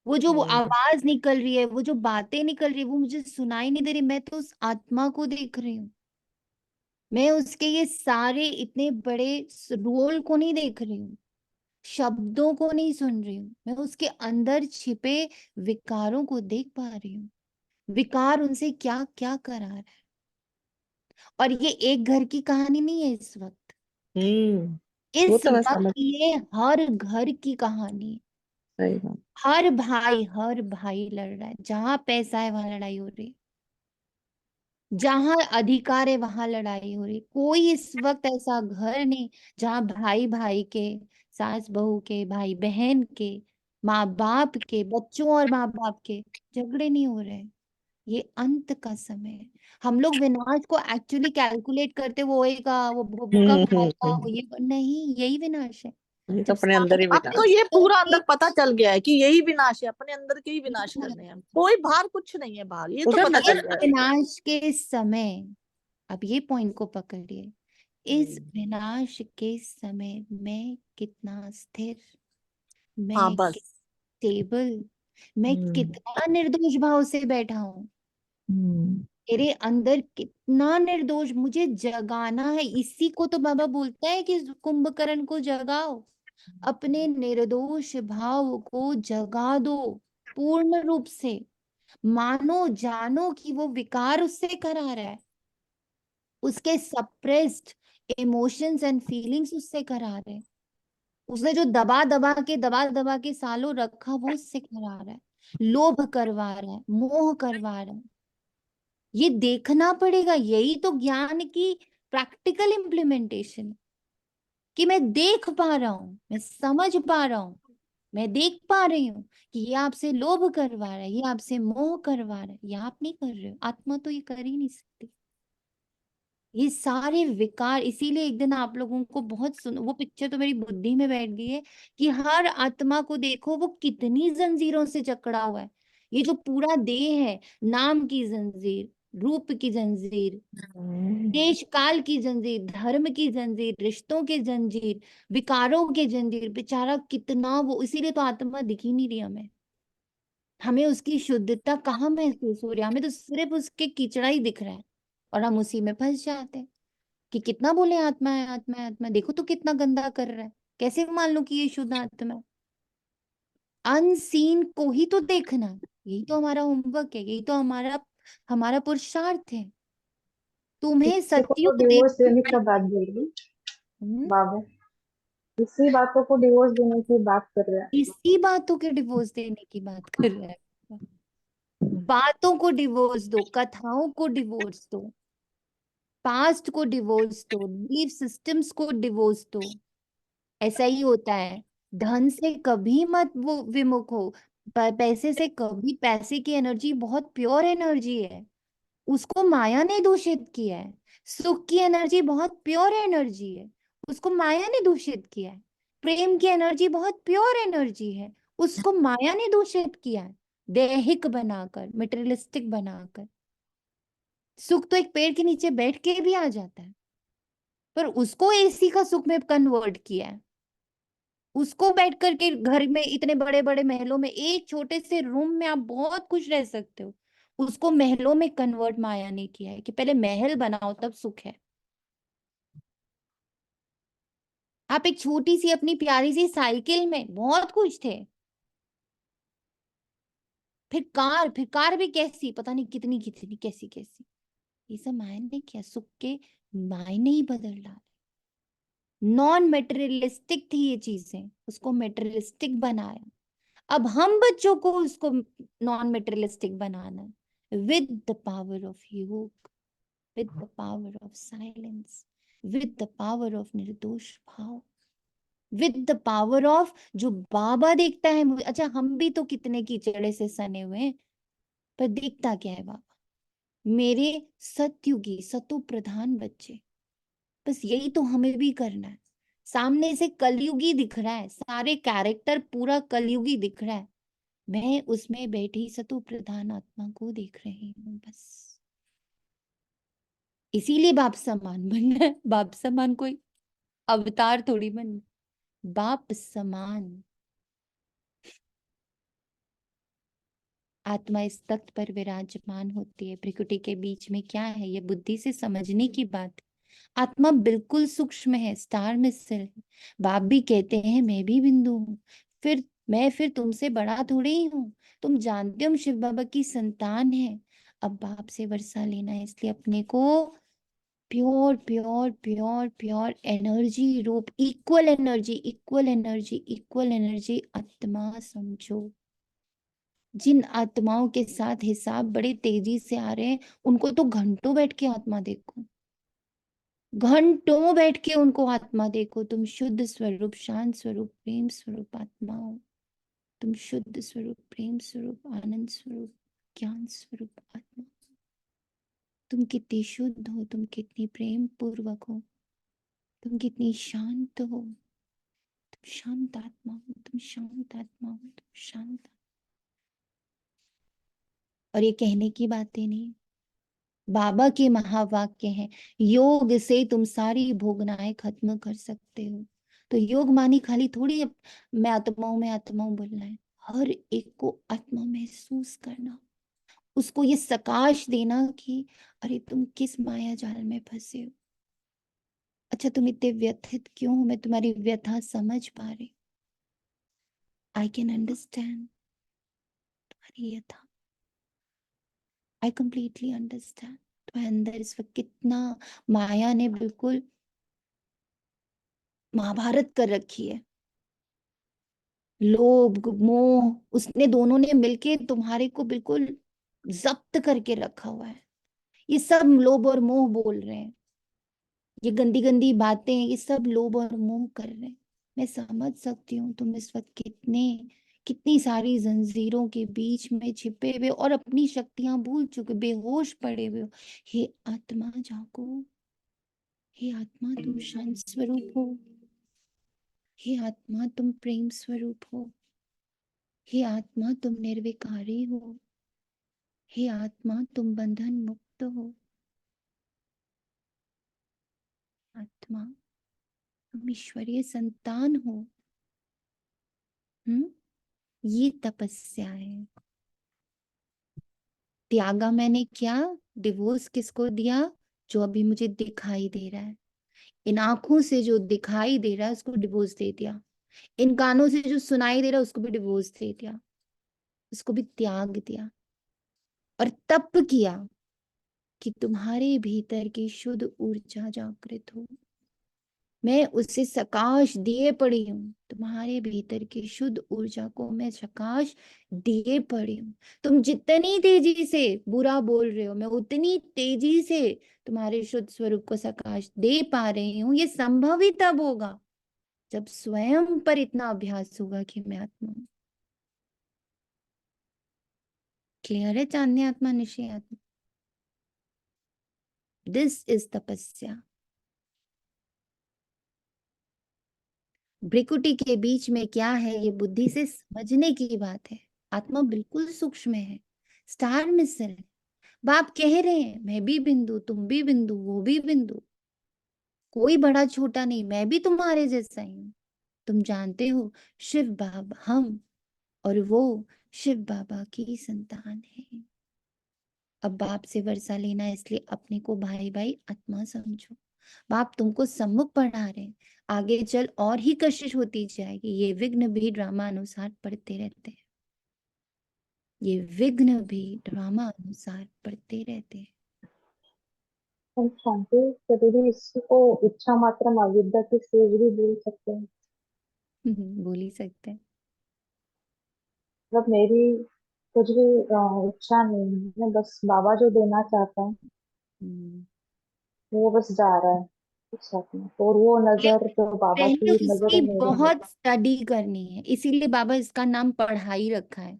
वो जो वो आवाज निकल रही है, वो जो बातें निकल रही है, वो मुझे सुनाई नहीं दे रही, मैं तो उस आत्मा को देख रही हूँ। मैं उसके ये सारे इतने बड़े रोल को नहीं देख रही हूँ, शब्दों को नहीं सुन रही हूँ, मैं उसके अंदर छिपे विकारों को देख पा रही हूँ। विकार उनसे क्या क्या करा रहा है। और ये एक घर की कहानी नहीं है इस वक्त, वो इस तो मैं वक्त समझ। ये हर घर की कहानी है। सही बात। हर भाई लड़ रहा है, जहां पैसा है वहां लड़ाई हो रही है, जहां अधिकार है वहां लड़ाई हो रही है। कोई इस वक्त ऐसा घर नहीं जहां भाई भाई के, सास बहू के, भाई बहन के, माँ बाप के, बच्चों और माँ बाप के झगड़े नहीं हो रहे। ये अंत का समय है। हम लोग विनाश को एक्चुअली कैलकुलेट करते, वो होएगा, वो भूकंप आएगा, वो ये नहीं, यही विनाश है। ये तो जब अपने अंदर ही अब तो विनाश। ये पूरा अंदर पता चल गया है कि यही विनाश है, अपने अंदर के ही विनाश करने हैं, कोई बाहर कुछ नहीं है बाहर, ये तो उधर पता नजर चल इस गया है। विनाश के समय, अब ये पॉइंट को पकड़िए, इस हम्म। विनाश के समय मैं कितना स्थिर, हाँ मैं बस। स्टेबल, मैं हम्म। कितना निर्दोष भाव से बैठा हूँ, मेरे अंदर कितना निर्दोष, मुझे जगाना है। इसी को तो बाबा बोलता है कि कुंभकर्ण को जगाओ, अपने निर्दोष भाव को जगा दो पूर्ण रूप से। मानो जानो कि वो विकार उससे करा रहा है, उसके सप्रेस्ड इमोशंस एंड फीलिंग्स उससे करा रहे हैं, उसने जो दबा दबा के सालों रखा वो उससे करा रहा है, लोभ करवा रहा है, मोह करवा रहा है। ये देखना पड़ेगा, यही तो ज्ञान की प्रैक्टिकल इम्प्लीमेंटेशन, कि मैं देख पा रहा हूँ, मैं समझ पा रहा हूँ, मैं देख पा रही हूँ कि ये आपसे लोभ करवा रहा है, ये आपसे मोह करवा रहा है, ये आप नहीं कर रहे हो, आत्मा तो ये कर ही नहीं सकती। ये सारे विकार, इसीलिए एक दिन आप लोगों को बहुत वो पिक्चर तो मेरी बुद्धि में बैठ गई है कि हर आत्मा को देखो वो कितनी जंजीरों से जकड़ा हुआ है। ये जो पूरा देह है, नाम की जंजीर, रूप की जंजीर, देश काल की जंजीर, धर्म की जंजीर, रिश्तों की जंजीर, विकारों की जंजीर, बेचारा कितना वो, इसीलिए तो आत्मा दिख ही नहीं रही हमें। हमें उसकी शुद्धता कहाँ महसूस हो रही है, हमें तो सिर्फ उसके कीचड़ा ही दिख रहा है, और हम उसी में फंस जाते हैं कि कितना बोले आत्मा है, आत्मा है, आत्मा है, देखो तो कितना गंदा कर रहा है, कैसे मान लो कि ये शुद्ध आत्मा है। अनसीन को ही तो देखना, यही तो हमारा होमवर्क है, यही तो हमारा हमारा पुरुषार्थ है। तुम्हें किसी को तो सत्युग डिवोर्स देखना देने है। का बात बोल रही हम्म, बाबू, इसी बातों को डिवोर्स देने की बात कर रहे हैं। इसी बातों के डिवोर्स देने की बात कर रहा है। बातों को डिवोर्स दो, कथाओं को डिवोर्स दो, पास्ट को डिवोर्स दो, बिलीफ सिस्टम्स को डिवोर्स दो। ऐसा ही होता है, धन से कभी मत वो विमुख हो, पैसे से कभी, पैसे की एनर्जी बहुत प्योर एनर्जी है, उसको माया ने दूषित किया है। सुख की एनर्जी बहुत प्योर एनर्जी है, उसको माया ने दूषित किया है। प्रेम की एनर्जी बहुत प्योर एनर्जी है, उसको माया ने दूषित किया है, दैहिक बनाकर, मटेरियलिस्टिक बनाकर। सुख तो एक पेड़ के नीचे बैठ के भी आ जाता है, पर उसको एसी का सुख में कन्वर्ट किया है। उसको बैठ करके घर में इतने बड़े बड़े महलों में, एक छोटे से रूम में आप बहुत खुश रह सकते हो, उसको महलों में कन्वर्ट माया ने किया है कि पहले महल बनाओ तब सुख है। आप एक छोटी सी अपनी प्यारी सी साइकिल में बहुत खुश थे, फिर कार भी कैसी, पता नहीं कितनी कितनी कैसी कैसी। ये सब माया ने किया, सुख के मायने ही बदल डाले। नॉन मेटेरियलिस्टिक थी ये चीजें, उसको मेटेरियलिस्टिक बनाया। अब हम बच्चों को उसको नॉन मेटेरियलिस्टिक बनाना है विद द पावर ऑफ योग। with the power of silence, with the power of निर्दोष भाव, with the power of जो बाबा देखता है मुझे। अच्छा, हम भी तो कितने कीचड़े से सने हुए हैं, पर देखता क्या है बाबा? मेरे सतयुगी सतो प्रधान बच्चे, बस यही तो हमें भी करना है। सामने से कलयुगी दिख रहा है, सारे कैरेक्टर पूरा कलयुगी दिख रहा है, मैं उसमें बैठी सतो प्रधान आत्मा को देख रही हूँ बस। इसीलिए बाप समान बनना है। बाप समान कोई अवतार थोड़ी बनना, बाप समान। आत्मा इस तख्त पर विराजमान होती है, प्रकृति के बीच में क्या है ये बुद्धि से समझने की बात है। आत्मा बिल्कुल सूक्ष्म है, स्टार मिसल है। बाप भी कहते हैं मैं भी बिंदु हूँ, फिर तुमसे बड़ा थोड़ी ही हूँ। तुम जानते हो हम शिव बाबा की संतान है। अब बाप से वर्षा लेना है, इसलिए अपने को pure pure pure pure energy रूप, equal energy equal energy equal energy आत्मा समझो। जिन आत्माओं के साथ हिसाब बड़े तेजी से आ रहे हैं, उनको तो घंटों बैठ के आत्मा देखो, घंटों बैठ के उनको आत्मा देखो। तुम शुद्ध स्वरूप, शांत स्वरूप, प्रेम स्वरूप आत्मा हो। तुम शुद्ध स्वरूप, प्रेम स्वरूप, आनंद स्वरूप, ज्ञान स्वरूप आत्मा। तुम कितनी शुद्ध हो, तुम कितनी प्रेम पूर्वक हो, तुम कितनी शांत हो। तुम शांत आत्मा हो, तुम शांत आत्मा हो, तुम शांत। और ये कहने की बातें नहीं, बाबा के महावाक्य हैं। योग से तुम सारी भोगनाएं खत्म कर सकते हो। तो योग मानी खाली थोड़ी मैं आत्माओं बोलना है, हर एक को आत्मा महसूस करना, उसको ये सकाश देना कि अरे तुम किस माया जाल में फंसे हो। अच्छा, तुम इतने व्यथित क्यों हो? मैं तुम्हारी व्यथा समझ पा रही, आई कैन अंडरस्टैंड तुम्हारी व्यथा, आई कंप्लीटली अंडरस्टैंड। तुम्हारे अंदर इस वक्त कितना माया ने बिल्कुल महाभारत कर रखी है। लोभ मोह, उसने दोनों ने मिलके तुम्हारे को बिल्कुल जब्त करके रखा हुआ है। ये सब लोभ और मोह बोल रहे हैं, ये गंदी गंदी बातें, ये सब लोभ और मोह कर रहे हैं। मैं समझ सकती हूँ तुम इस वक्त कितनी सारी जंजीरों के बीच में छिपे हुए और अपनी शक्तियां भूल चुके, बेहोश पड़े हुए हो। हे आत्मा जागो, हे आत्मा तुम शांत स्वरूप हो, हे आत्मा तुम प्रेम स्वरूप हो, हे आत्मा तुम निर्विकारी हो, हे आत्मा तुम बंधन मुक्त हो। आत्मा तुम ईश्वरीय संतान हो। ये तपस्या है। त्यागा मैंने क्या? डिवोर्स किसको दिया? जो अभी मुझे दिखाई दे रहा है, इन आंखों से जो दिखाई दे रहा है उसको डिवोर्स दे दिया, इन कानों से जो सुनाई दे रहा है उसको भी डिवोर्स दे दिया, उसको भी त्याग दिया। और तप किया कि तुम्हारे भीतर की शुद्ध ऊर्जा जागृत हो। मैं उससे सकाश दिए पड़ी हूँ, तुम्हारे भीतर की शुद्ध ऊर्जा को मैं सकाश दिए पड़ी हूँ। तुम जितनी तेजी से बुरा बोल रहे हो, मैं उतनी तेजी से तुम्हारे शुद्ध स्वरूप को सकाश दे पा रही हूँ। ये संभव ही तब होगा जब स्वयं पर इतना अभ्यास होगा कि मैं आत्मा हूँ। क्लियर है? चांदनी आत्मा, निश्चय आत्मा, दिस इज तपस्या। भ्रिकुटी के बीच में क्या है ये बुद्धि से समझने की बात है। आत्मा बिल्कुल सूक्ष्म है, स्टार मिसल है। बाप कह रहे हैं मैं भी बिंदु, तुम भी बिंदु, वो भी बिंदु, कोई बड़ा छोटा नहीं, मैं भी तुम्हारे जैसा ही हूँ। तुम जानते हो शिव बाबा हम और वो शिव बाबा की संतान है। अब बाप से वर्षा लेना है, इसलिए अपने को भाई भाई आत्मा समझो। बाप तुमको सम्मुख पढ़ा रहे हैं, आगे चल और ही कशिश होती जाएगी। ये विघ्न भी ड्रामा अनुसार पढ़ते रहते हैं, ये विघ्न भी ड्रामा अनुसार पढ़ते रहते हैं। हम शांति तो दीदी इसको इच्छा मात्र अविद्या की सेज भी बोल सकते हैं। बोल ही सकते हैं। मतलब मेरी कुछ भी इच्छा नहीं है, मैं बस बाबा जो देना चाहता है हम्म, वो बस जा रहा है उस साथ में, और वो नजर जो बाबा पहले की इसकी नजरों में रहेगी। बहुत स्टडी करनी है, इसीलिए बाबा इसका नाम पढ़ाई रखा है।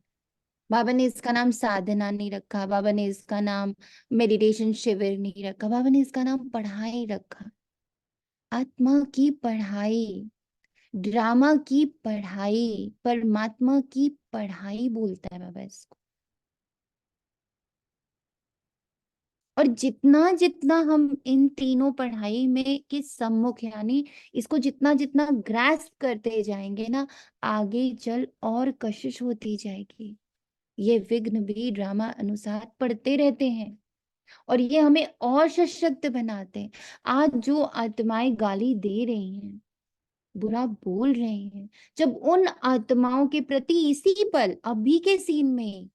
बाबा ने इसका नाम साधना नहीं रखा, बाबा ने इसका नाम मेडिटेशन शिविर नहीं रखा, बाबा ने इसका नाम पढ़ाई रखा। आत्मा की पढ़ाई, ड्रामा की पढ़ाई, परमात्मा की पढ़ाई बोलता है बाबा इसको। और जितना जितना हम इन तीनों पढ़ाई में के सम्मुख, यानी इसको जितना जितना ग्रास्प करते जाएंगे ना, आगे चल और कशिश होती जाएगी। ये विघ्न भी ड्रामा अनुसार पढ़ते रहते हैं और ये हमें और सशक्त बनाते हैं। आज जो आत्माएं गाली दे रही हैं, बुरा बोल रहे हैं, जब उन आत्माओं के प्रति इसी पल अभी के सीन में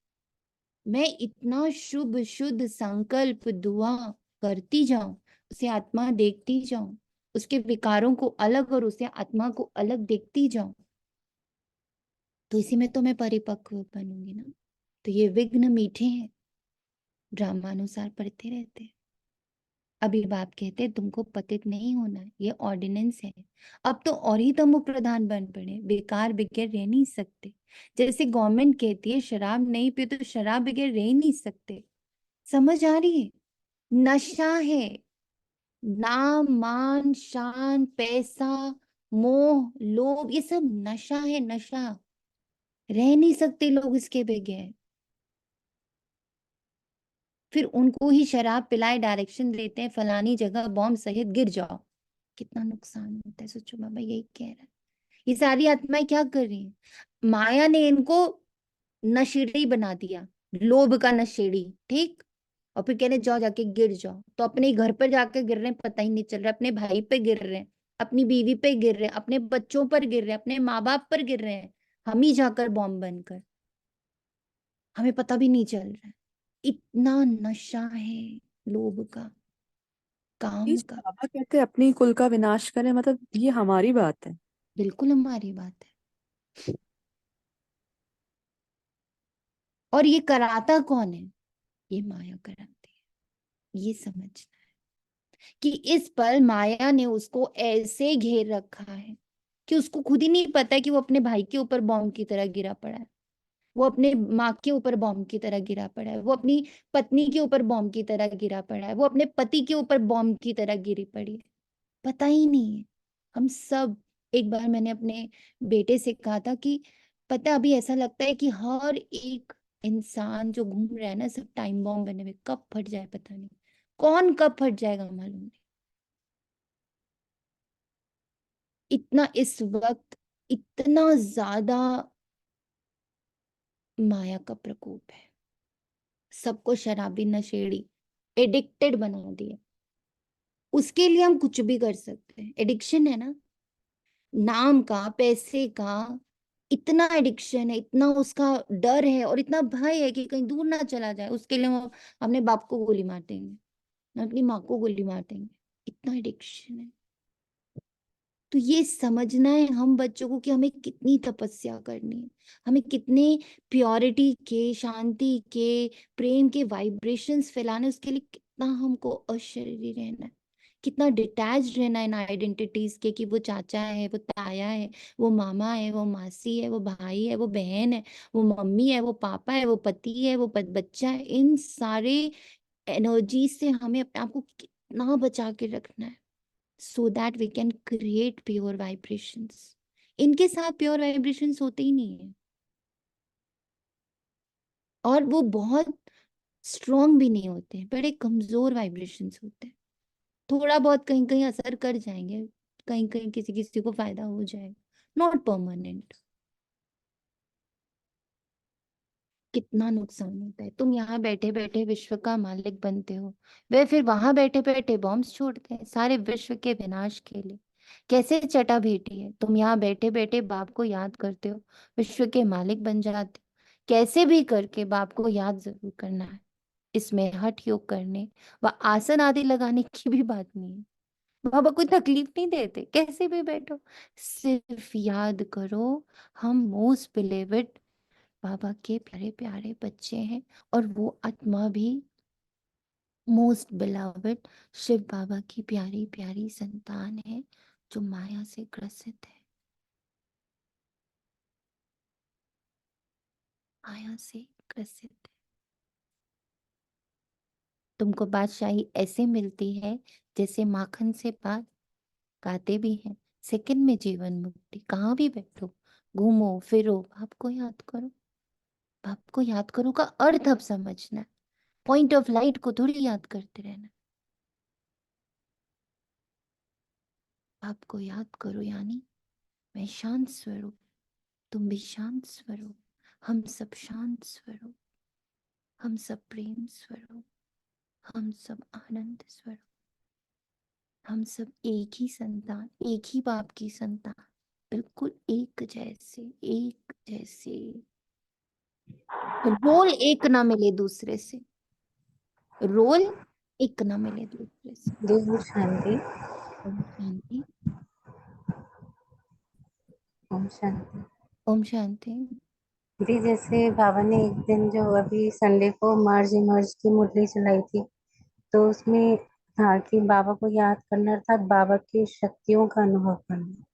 मैं इतना शुभ शुद्ध संकल्प दुआ करती जाऊं, उसे आत्मा देखती जाऊं, उसके विकारों को अलग और उसे आत्मा को अलग देखती जाऊं, तो इसी में तो मैं परिपक्व बनूंगी ना। तो ये विघ्न मीठे हैं, ड्रामानुसार पढ़ते रहते हैं। अभी बाप कहते हैं तुमको पतित नहीं होना है, ये ऑर्डिनेंस है। अब तो और ही तमो प्रधान बन पड़े, बेकार बगैर रह नहीं सकते। जैसे गवर्नमेंट कहती है शराब नहीं पियो तो शराब बगैर रह नहीं सकते। समझ आ रही है? नशा है, नाम मान शान पैसा मोह लोभ, ये सब नशा है, नशा। रह नहीं सकते लोग इसके बगैर। फिर उनको ही शराब पिलाए डायरेक्शन देते हैं फलानी जगह बॉम्ब सहित गिर जाओ। कितना नुकसान होता है, सोचो बाबा यही कह रहा है। ये सारी आत्माएं क्या कर रही हैं? माया ने इनको नशेड़ी बना दिया, लोभ का नशेड़ी, ठीक। और फिर कह रहे जाओ जाके गिर जाओ, तो अपने ही घर पर जाके गिर रहे हैं, पता ही नहीं चल रहा। अपने भाई पे गिर रहे हैं, अपनी बीवी पे गिर रहे हैं, अपने बच्चों पर गिर रहे हैं, अपने माँ बाप पर गिर रहे हैं, हम ही जाकर बॉम्ब बनकर, हमें पता भी नहीं चल रहा है। इतना नशा है लोभ का, काम प्लीज, का। बाबा कहते हैं अपनी कुल का विनाश करें, मतलब ये हमारी बात है। बिल्कुल हमारी बात है। और ये कराता कौन है? ये माया कराती है। ये समझना है कि इस पल माया ने उसको ऐसे घेर रखा है कि उसको खुद ही नहीं पता है कि वो अपने भाई के ऊपर बॉम्ब की तरह गिरा पड़ा है, वो अपने माँ के ऊपर बॉम्ब की तरह गिरा पड़ा है, वो अपनी पत्नी के ऊपर बॉम्ब की तरह गिरा पड़ा है, वो अपने पति के ऊपर बॉम्ब की तरह गिरी पड़ी है। पता ही नहीं है। हम सब, एक बार मैंने अपने बेटे से कहा था कि पता है, अभी ऐसा लगता है कि हर एक इंसान जो घूम रहा है ना, सब टाइम बॉम्ब बने हुए, कब फट जाए पता नहीं, कौन कब फट जाएगा मालूम नहीं। इतना इस वक्त इतना ज्यादा माया का प्रकोप है, सबको शराबी नशेड़ी एडिक्टेड बना दिया। उसके लिए हम कुछ भी कर सकते हैं, एडिक्शन है ना, नाम का पैसे का, इतना एडिक्शन है, इतना उसका डर है और इतना भय है कि कहीं दूर ना चला जाए, उसके लिए वो अपने बाप को गोली मार देंगे, अपनी माँ को गोली मार देंगे, इतना एडिक्शन है। तो ये समझना है हम बच्चों को कि हमें कितनी तपस्या करनी है, हमें कितने प्योरिटी के, शांति के, प्रेम के वाइब्रेशंस फैलाने, उसके लिए कितना हमको अशरीरी रहना है, कितना डिटैच्ड रहना है इन आइडेंटिटीज के, कि वो चाचा है, वो ताया है, वो मामा है, वो मासी है, वो भाई है, वो बहन है, वो मम्मी है, वो पापा है, वो पति है, वो बच्चा है। इन सारे एनर्जी से हमें अपने आप को कितना बचा के रखना है, so that we can create pure vibrations। इनके साथ प्योर वाइब्रेशंस होते ही नहीं है, और वो बहुत स्ट्रॉन्ग भी नहीं होते हैं, बड़े कमजोर वाइब्रेशंस होते हैं। थोड़ा बहुत कहीं कहीं असर कर जाएंगे, कहीं कहीं किसी किसी को फायदा हो जाएगा, नॉट परमानेंट। कितना नुकसान होता है। तुम यहाँ बैठे बैठे विश्व का मालिक बनते हो, वे फिर वहां बैठे बैठे बॉम्ब्स छोड़ते हैं सारे विश्व के विनाश के लिए। कैसे चटा भेटी है, तुम यहाँ बैठे बैठे बाप को याद करते हो, विश्व के मालिक बन जाते हो। कैसे भी करके बाप को याद जरूर करना है। इसमें हठ योग करने व आसन आदि लगाने की भी बात नहीं है। बाबा कोई तकलीफ नहीं देते, कैसे भी बैठो, सिर्फ याद करो हम मोस्ट बिलीवेड बाबा के प्यारे प्यारे बच्चे हैं, और वो आत्मा भी मोस्ट बिलवड शिव बाबा की प्यारी प्यारी संतान है जो माया से ग्रसित है, माया से ग्रसित है। तुमको बादशाही ऐसे मिलती है जैसे माखन से पात, गाते भी हैं सेकंड में जीवन मुक्ति। कहाँ भी बैठो, घूमो फिरो, बाप को याद करो। बाप को याद करो का अर्थ अब समझना, पॉइंट ऑफ लाइट को थोड़ी याद करते रहना। बाप को याद करो, यानी मैं शांत स्वरूप, तुम भी शांत स्वरूप, हम सब शांत स्वरूप, हम सब प्रेम स्वरूप, हम सब आनंद स्वरूप, हम सब एक ही संतान, एक ही बाप की संतान, बिल्कुल एक जैसे, एक जैसे। रोल एक ना मिले दूसरे से, रोल एक ना मिले दूसरे से। दीदी शांति। ओम शांति। ओम शांति। ओम शांति। दीदी जैसे बाबा ने एक दिन जो अभी संडे को मर्ज इमर्ज की मुरली चलाई थी, तो उसमें था कि बाबा को याद करना अर्थात बाबा की शक्तियों का अनुभव करना,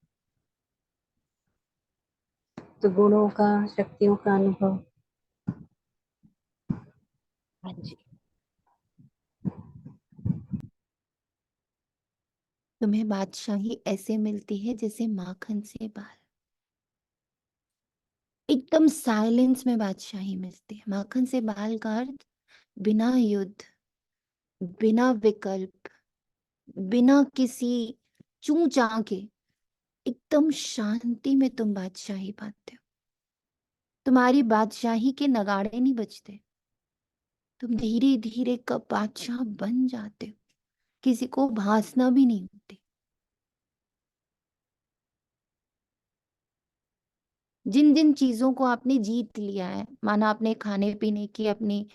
तो गुणों का, शक्तियों का अनुभव। हाँ जी। तुम्हें बादशाही ऐसे मिलती है जैसे माखन से बाल, एकदम साइलेंस में बादशाही मिलती है। माखन से बाल का अर्थ बिना युद्ध, बिना विकल्प, बिना किसी चूं चां के, एकदम शांति में तुम बादशाही पाते हो। तुम्हारी बादशाही के नगाड़े नहीं बजते, तुम धीरे धीरे कब बादशाह बन जाते हो, किसी को भासना भी नहीं होती। जिन जिन चीजों को आपने जीत लिया है, माना आपने खाने पीने की अपनी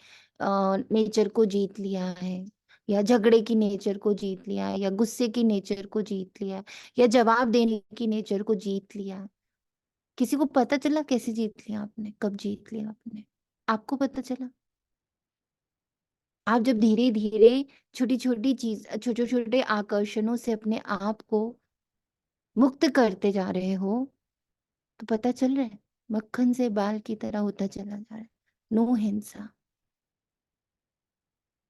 नेचर को जीत लिया है, या झगड़े की नेचर को जीत लिया है, या गुस्से की नेचर को जीत लिया है, या जवाब देने की नेचर को जीत लिया है। किसी को पता चला कैसे जीत लिया आपने, कब जीत लिया आपने? आपको पता चला? आप जब धीरे धीरे छोटी छोटी चीज, छोटे छोटे आकर्षणों से अपने आप को मुक्त करते जा रहे हो, तो पता चल रहा है मक्खन से बाल की तरह होता चला जा रहा है। नो हिंसा,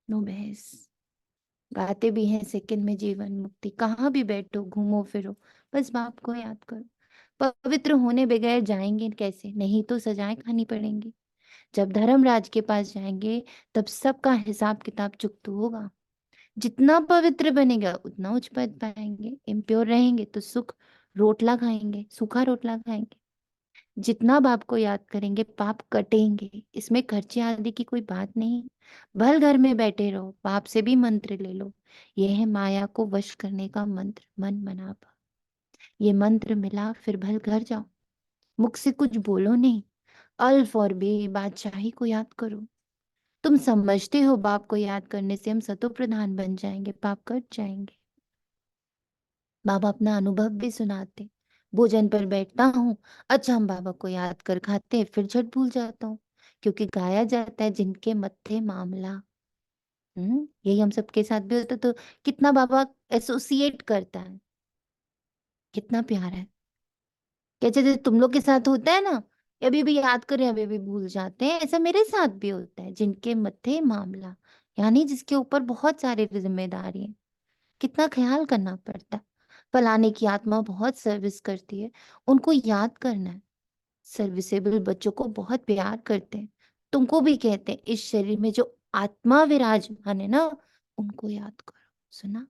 नो बहस, गाते भी हैं सेकंड में जीवन मुक्ति। कहाँ भी बैठो, घूमो फिरो, बस बाप को याद करो। पवित्र होने बगैर जाएंगे कैसे? नहीं तो सजाएं खानी पड़ेंगी। जब धर्मराज के पास जाएंगे तब सबका हिसाब किताब चुकता होगा। जितना पवित्र बनेगा उतना उच्च पद पाएंगे। इम्प्योर रहेंगे तो सुख रोटला खाएंगे, सूखा रोटला खाएंगे। जितना बाप को याद करेंगे पाप कटेंगे, इसमें खर्चे आदि की कोई बात नहीं। भल घर में बैठे रहो, बाप से भी मंत्र ले लो। यह है माया को वश करने का मंत्र, मन मना पा। ये मंत्र मिला फिर भल घर जाओ, मुख से कुछ बोलो नहीं, अल्फ और बे बादशाही को याद करो। तुम समझते हो बाप को याद करने से हम सतो प्रधान बन जाएंगे, पाप कट जाएंगे। बाबा अपना अनुभव भी सुनाते। भोजन पर बैठता हूँ, अच्छा हम बाबा को याद कर खाते, फिर झट भूल जाता हूँ, क्योंकि गाया जाता है जिनके मत्थे मामला। यही हम सबके साथ भी होता, तो कितना बाबा एसोसिएट करता है, कितना प्यार है। कैसे जैसे तुम लोग के साथ होता है ना, अभी भी याद करें अभी भी भूल जाते हैं, ऐसा मेरे साथ भी होता है। जिनके मत्थे मामला, यानी जिसके ऊपर बहुत सारी जिम्मेदारी है, कितना ख्याल करना पड़ता है। फलाने की आत्मा बहुत सर्विस करती है, उनको याद करना है। सर्विसेबल बच्चों को बहुत प्यार करते हैं, तुमको भी कहते हैं। इस शरीर में जो आत्मा विराजमान है ना, उनको याद करो। सुना?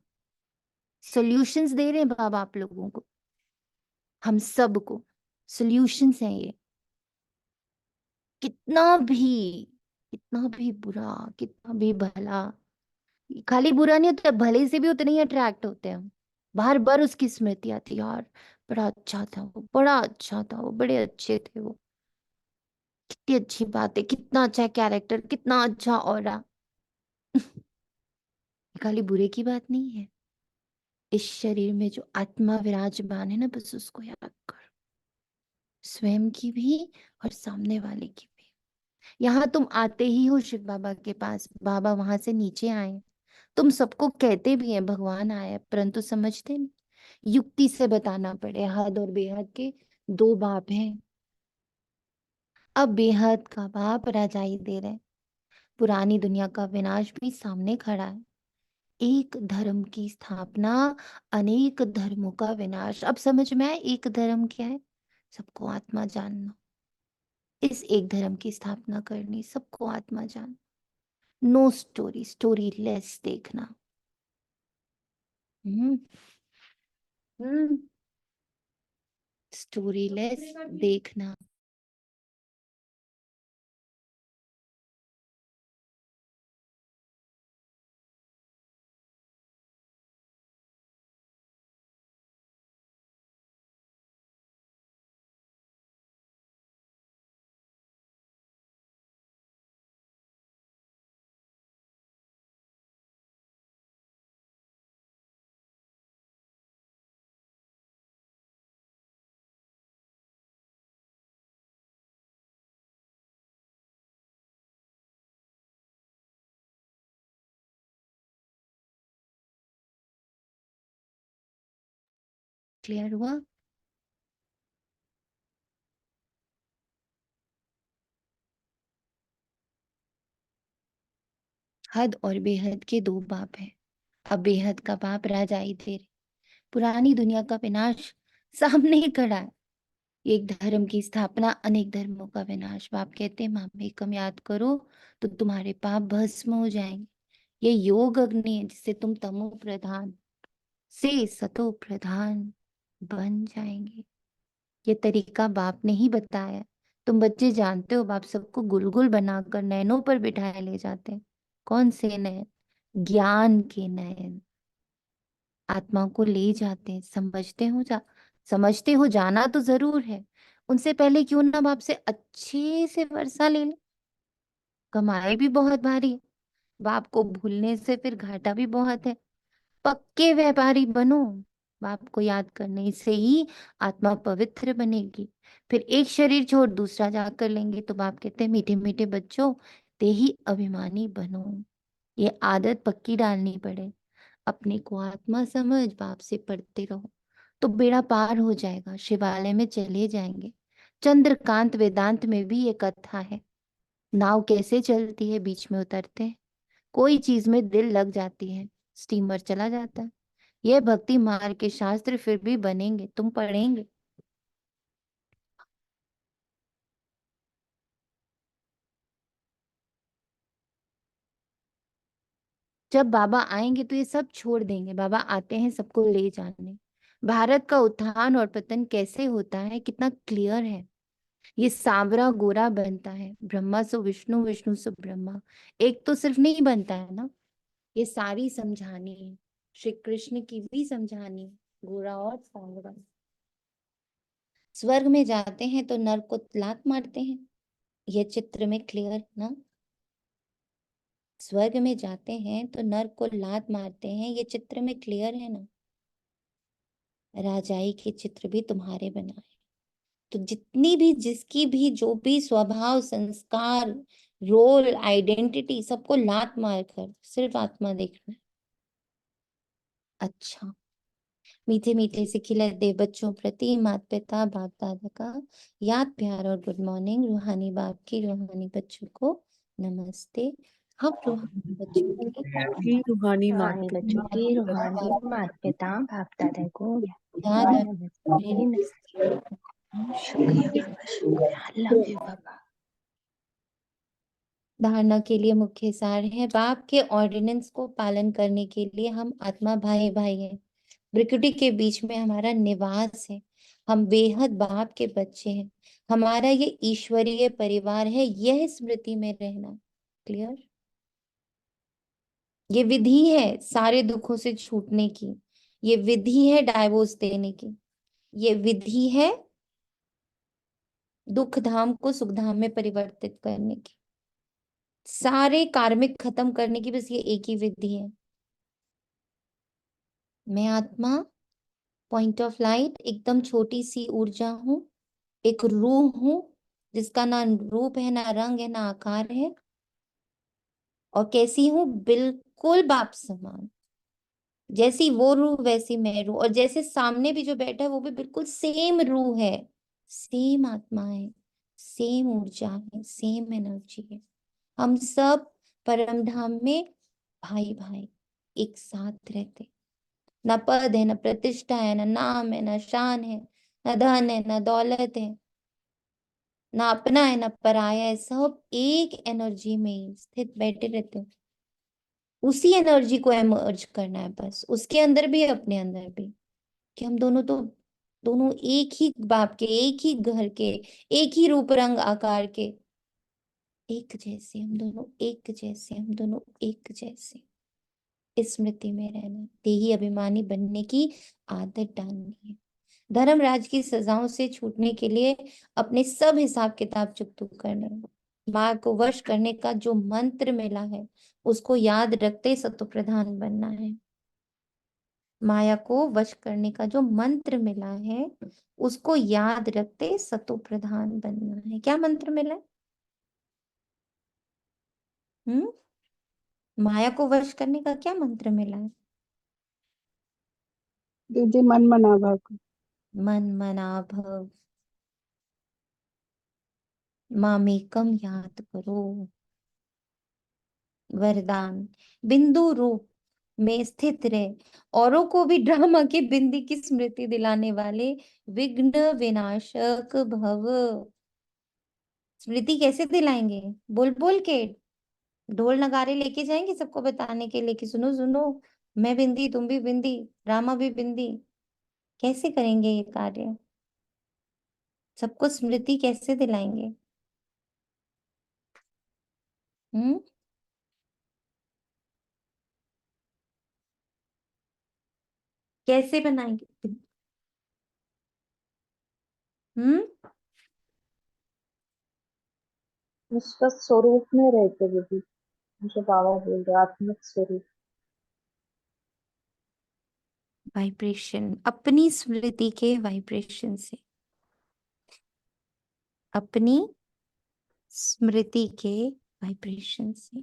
सॉल्यूशंस दे रहे हैं बाबा आप लोगों को, हम सबको सॉल्यूशंस हैं ये। कितना भी, कितना भी बुरा, कितना भी भला, खाली बुरा नहीं होता, भले से भी उतने ही अट्रैक्ट होते हैं हम। बार बार उसकी स्मृति आती, यार बड़ा अच्छा था वो, बड़ा अच्छा था वो, बड़े अच्छे थे वो, कितनी अच्छी बात है, कितना अच्छा कैरेक्टर, कितना अच्छा ऑरा। खाली बुरे की बात नहीं है। इस शरीर में जो आत्मा विराजमान है ना, बस उसको याद करो, स्वयं की भी और सामने वाले की भी। यहाँ तुम आते ही हो शिव बाबा के पास, बाबा वहां से नीचे आए, तुम सबको कहते भी हैं भगवान आया, परंतु समझते नहीं। युक्ति से बताना पड़े। हद और बेहद के दो बाप हैं। अब बेहद का बाप राजाई दे रहे। पुरानी दुनिया का विनाश भी सामने खड़ा है। एक धर्म की स्थापना, अनेक धर्मों का विनाश। अब समझ में आया एक धर्म क्या है? सबको आत्मा जानना। इस एक धर्म की स्थापना करनी, सबको आत्मा जानना। नो स्टोरी, स्टोरी लेस देखना। हम्म स्टोरी लेस देखना। क्लियर हुआ? हद और बेहद के दो बाप हैं। अब बेहद का बाप राजाई दे रहे। पुरानी दुनिया का विनाश सामने ही खड़ा है। एक धर्म की स्थापना, अनेक धर्मों का विनाश। बाप कहते हैं मामेकम याद करो तो तुम्हारे पाप भस्म हो जाएंगे। ये योग अग्नि है जिससे तुम तमो प्रधान से सतो प्रधान बन जाएंगे। ये तरीका बाप ने ही बताया। तुम बच्चे जानते हो, बाप सबको गुलगुल बनाकर नैनों पर बिठाए ले जाते हैं। कौन से नयन? ज्ञान के नयन। आत्मा को ले जाते हैं। समझते हो, जाना तो जरूर है। उनसे पहले क्यों ना बाप से अच्छे से वर्षा ले ले। कमाई भी बहुत भारी है। बाप को भूलने से फिर घाटा भी बहुत है। पक्के व्यापारी बनो। बाप को याद करने से ही आत्मा पवित्र बनेगी। फिर एक शरीर छोड़ दूसरा जाकर लेंगे तो बाप कहते हैं मीठे मीठे बच्चों, ते ही अभिमानी बनो। ये आदत पक्की डालनी पड़े। अपने को आत्मा समझ, बाप से पढ़ते रहो तो बेड़ा पार हो जाएगा। शिवालय में चले जाएंगे। चंद्रकांत वेदांत में भी ये कथा है। नाव कैसे चलती है? बीच में उतरते हैं, कोई चीज में दिल लग जाती है, स्टीमर चला जाता है। यह भक्ति मार्ग के शास्त्र फिर भी बनेंगे, तुम पढ़ेंगे। जब बाबा आएंगे तो ये सब छोड़ देंगे। बाबा आते हैं सबको ले जाने। भारत का उत्थान और पतन कैसे होता है कितना क्लियर है। ये सांवरा गोरा बनता है, ब्रह्मा सो विष्णु, विष्णु सो ब्रह्मा। एक तो सिर्फ नहीं बनता है ना, ये सारी समझानी है। श्री कृष्ण की भी समझानी है, गोरा और सांवरा। स्वर्ग में जाते हैं तो नर को लात मारते हैं, ये चित्र में क्लियर है ना। स्वर्ग में जाते हैं तो नर को लात मारते हैं, ये चित्र में क्लियर है ना। राजाई के चित्र भी तुम्हारे बनाए। तो जितनी भी, जिसकी भी जो भी स्वभाव, संस्कार, रोल, आइडेंटिटी, सबको लात मार कर सिर्फ आत्मा देखना है। अच्छा, मीठे मीठे से खिलते बच्चों प्रति माता पिता बाप दादा का याद प्यार और गुड मॉर्निंग। रूहानी बाप की रूहानी बच्चों को नमस्ते। हम रूहानी बच्चों की रूहानी मात रूहानी बच्चों की रूहानी माता पिता बाप दादा को याद और नमस्ते नमस्ते। शुक्रिया बाबा, शुक्रिया। लव यू बाबा। धारणा के लिए मुख्य सार है, बाप के ऑर्डिनेंस को पालन करने के लिए हम आत्मा भाई भाई हैं। प्रकृति के बीच में हमारा निवास है। हम बेहद बाप के बच्चे हैं। हमारा ये ईश्वरीय परिवार है, यह स्मृति में रहना। क्लियर? ये विधि है सारे दुखों से छूटने की। ये विधि है डाइवोर्स देने की। ये विधि है दुख धाम को सुख धाम में परिवर्तित करने की। सारे कार्मिक खत्म करने की बस ये एक ही विधि है। मैं आत्मा, पॉइंट ऑफ लाइट, एकदम छोटी सी ऊर्जा हूँ, एक रूह हूँ जिसका ना रूप है, ना रंग है, ना आकार है। और कैसी हूँ? बिल्कुल बिल्कुल बाप समान। जैसी वो रूह वैसी मैं रूह, और जैसे सामने भी जो बैठा है वो भी बिल्कुल सेम रूह है, सेम आत्मा है, सेम ऊर्जा है, सेम एनर्जी है। हम सब परम धाम में भाई भाई एक साथ रहते। ना पद है, ना प्रतिष्ठा है, ना नाम है, ना शान है, ना धन है, ना दौलत है, ना अपना है, ना पराया है। सब एक एनर्जी में ही स्थित बैठे रहते हैं। उसी एनर्जी को एमर्ज करना है बस, उसके अंदर भी अपने अंदर भी, कि हम दोनों तो दोनों एक ही बाप के, एक ही घर के, एक ही रूप रंग आकार के, एक जैसे हम दोनों, एक जैसे हम दोनों, एक जैसे। इस स्मृति में रहना, देही अभिमानी बनने की आदत डालनी है। धर्मराज की सजाओं से छूटने के लिए अपने सब हिसाब किताब चुकता करने हैं। माँ को वश करने का जो मंत्र मिला है उसको याद रखते सतो प्रधान बनना है। माया को वश करने का जो मंत्र मिला है उसको याद रखते सतो प्रधान बनना है। क्या मंत्र मिला है? माया को वश करने का क्या मंत्र मिला है? दीदी मन मना भाग। मन मना भव, मामेकम याद करो। वरदान, बिंदु रूप में स्थित रहे, औरों को भी ड्रामा की बिंदी की स्मृति दिलाने वाले विघ्न विनाशक भव। स्मृति कैसे दिलाएंगे? बोल बोल के, ढोल नगारे लेके जाएंगे सबको बताने के लिए कि सुनो सुनो, मैं बिंदी, तुम भी बिंदी, रामा भी बिंदी। कैसे करेंगे ये कार्य? सबको स्मृति कैसे दिलाएंगे? हम्म कैसे बनाएंगे? हम्म उसका स्वरूप में रहते दीदी, जो बाबा बोल रहे आत्मिक स्वरूप। वाइब्रेशन, अपनी स्मृति के वाइब्रेशन से, अपनी स्मृति के वाइब्रेशन से।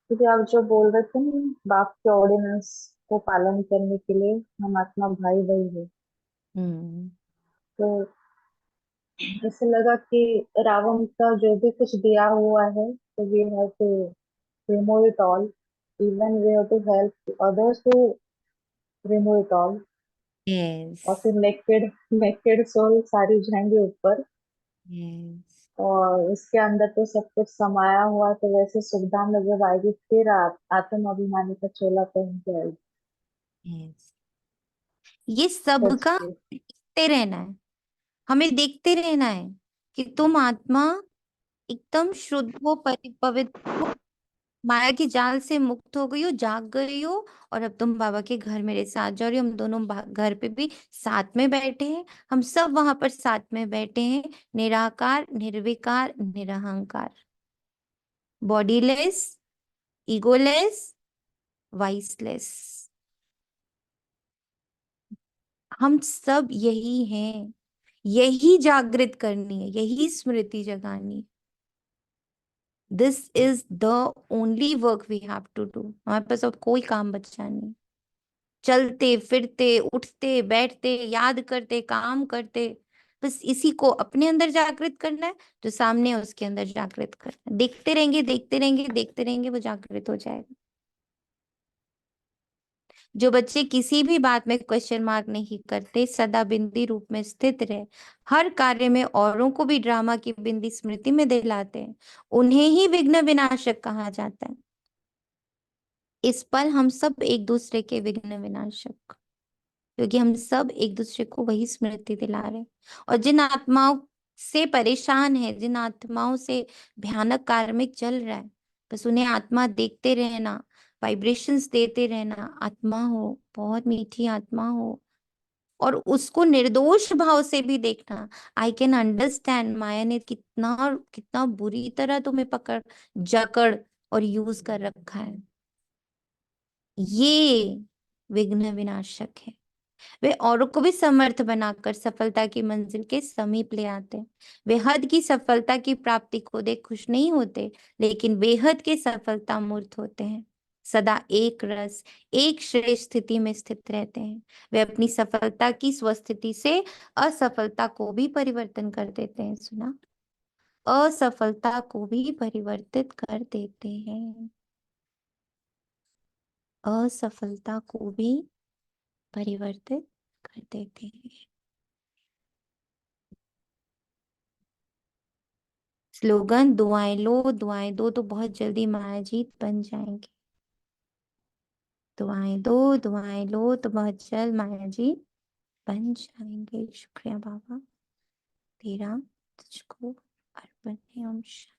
दीदी आप जो बोल रहे थे ना, बाप के ऑर्डिनेंस को पालन करने के लिए हम आत्मा भाई भाई है, हम्म तो ऐसे लगा कि रावण का जो भी कुछ दिया हुआ है, तो we have to remove it all, even we have to help others to remove it all. Yes और फिर नेकेड नेकेड सोल सारी जाएंगे ऊपर, यस और उसके अंदर तो सब कुछ समाया हुआ है, तो वैसे सुखधाम में जब आएगी फिर आत्म अभिमानी का चोला पहन के आएगी। यस ये सब सच का में। देखते रहना है, हमें देखते रहना है कि तुम आत्मा एकदम शुद्ध हो, पवित्र हो, माया की जाल से मुक्त हो गई हो, जाग गई हो, और अब तुम बाबा के घर मेरे साथ जा रही हो। हम दोनों घर पे भी साथ में बैठे हैं, हम सब वहां पर साथ में बैठे हैं, निराकार, निर्विकार, निरहंकार, बॉडीलेस, ईगोलेस, वाइसलेस। हम सब यही हैं, यही जागृत करनी है, यही स्मृति जगानी। This is the only work we have to do. हमारे पास और कोई काम बचा नहीं। चलते फिरते उठते बैठते याद करते काम करते, बस इसी को अपने अंदर जागृत करना है, जो सामने है उसके अंदर जागृत करना है। देखते रहेंगे देखते रहेंगे देखते रहेंगे, वो जागृत हो जाएगा। जो बच्चे किसी भी बात में क्वेश्चन मार्क नहीं करते, सदा बिंदी रूप में स्थित रहे, हर कार्य में औरों को भी ड्रामा की बिंदी स्मृति में दिलाते हैं, उन्हें ही विघ्न विनाशक कहा जाता है। इस पल हम सब एक दूसरे के विघ्न विनाशक, क्योंकि हम सब एक दूसरे को वही स्मृति दिला रहे हैं। और जिन आत्माओं से परेशान है, जिन आत्माओं से भयानक कार्मिक चल रहा है, बस उन्हें आत्मा देखते रहना, वाइब्रेशंस देते रहना। आत्मा हो, बहुत मीठी आत्मा हो, और उसको निर्दोष भाव से भी देखना। आई कैन अंडरस्टैंड माया ने कितना कितना बुरी तरह तुम्हें पकड़, जकड़ और यूज कर रखा है। ये विघ्न विनाशक है। वे औरों को भी समर्थ बनाकर सफलता की मंजिल के समीप ले आते हैं। वे हद की सफलता की प्राप्ति को देख खुश नहीं होते, लेकिन बेहद के सफलता मूर्त होते हैं। सदा एक रस, एक श्रेष्ठ स्थिति में स्थित रहते हैं। वे अपनी सफलता की स्वस्थिति से असफलता को भी परिवर्तन कर देते हैं। सुना? असफलता को भी परिवर्तित कर देते हैं। असफलता को भी परिवर्तित कर देते हैं। स्लोगन: दुआएं लो, दुआएं दो तो बहुत जल्दी माया जीत बन जाएंगे। दुआएं दो, दुआएं लो तो बहुत जल्द माया जीत बन जाएंगे। शुक्रिया बाबा, तेरा तुझको अर्पण है। ओम शांति।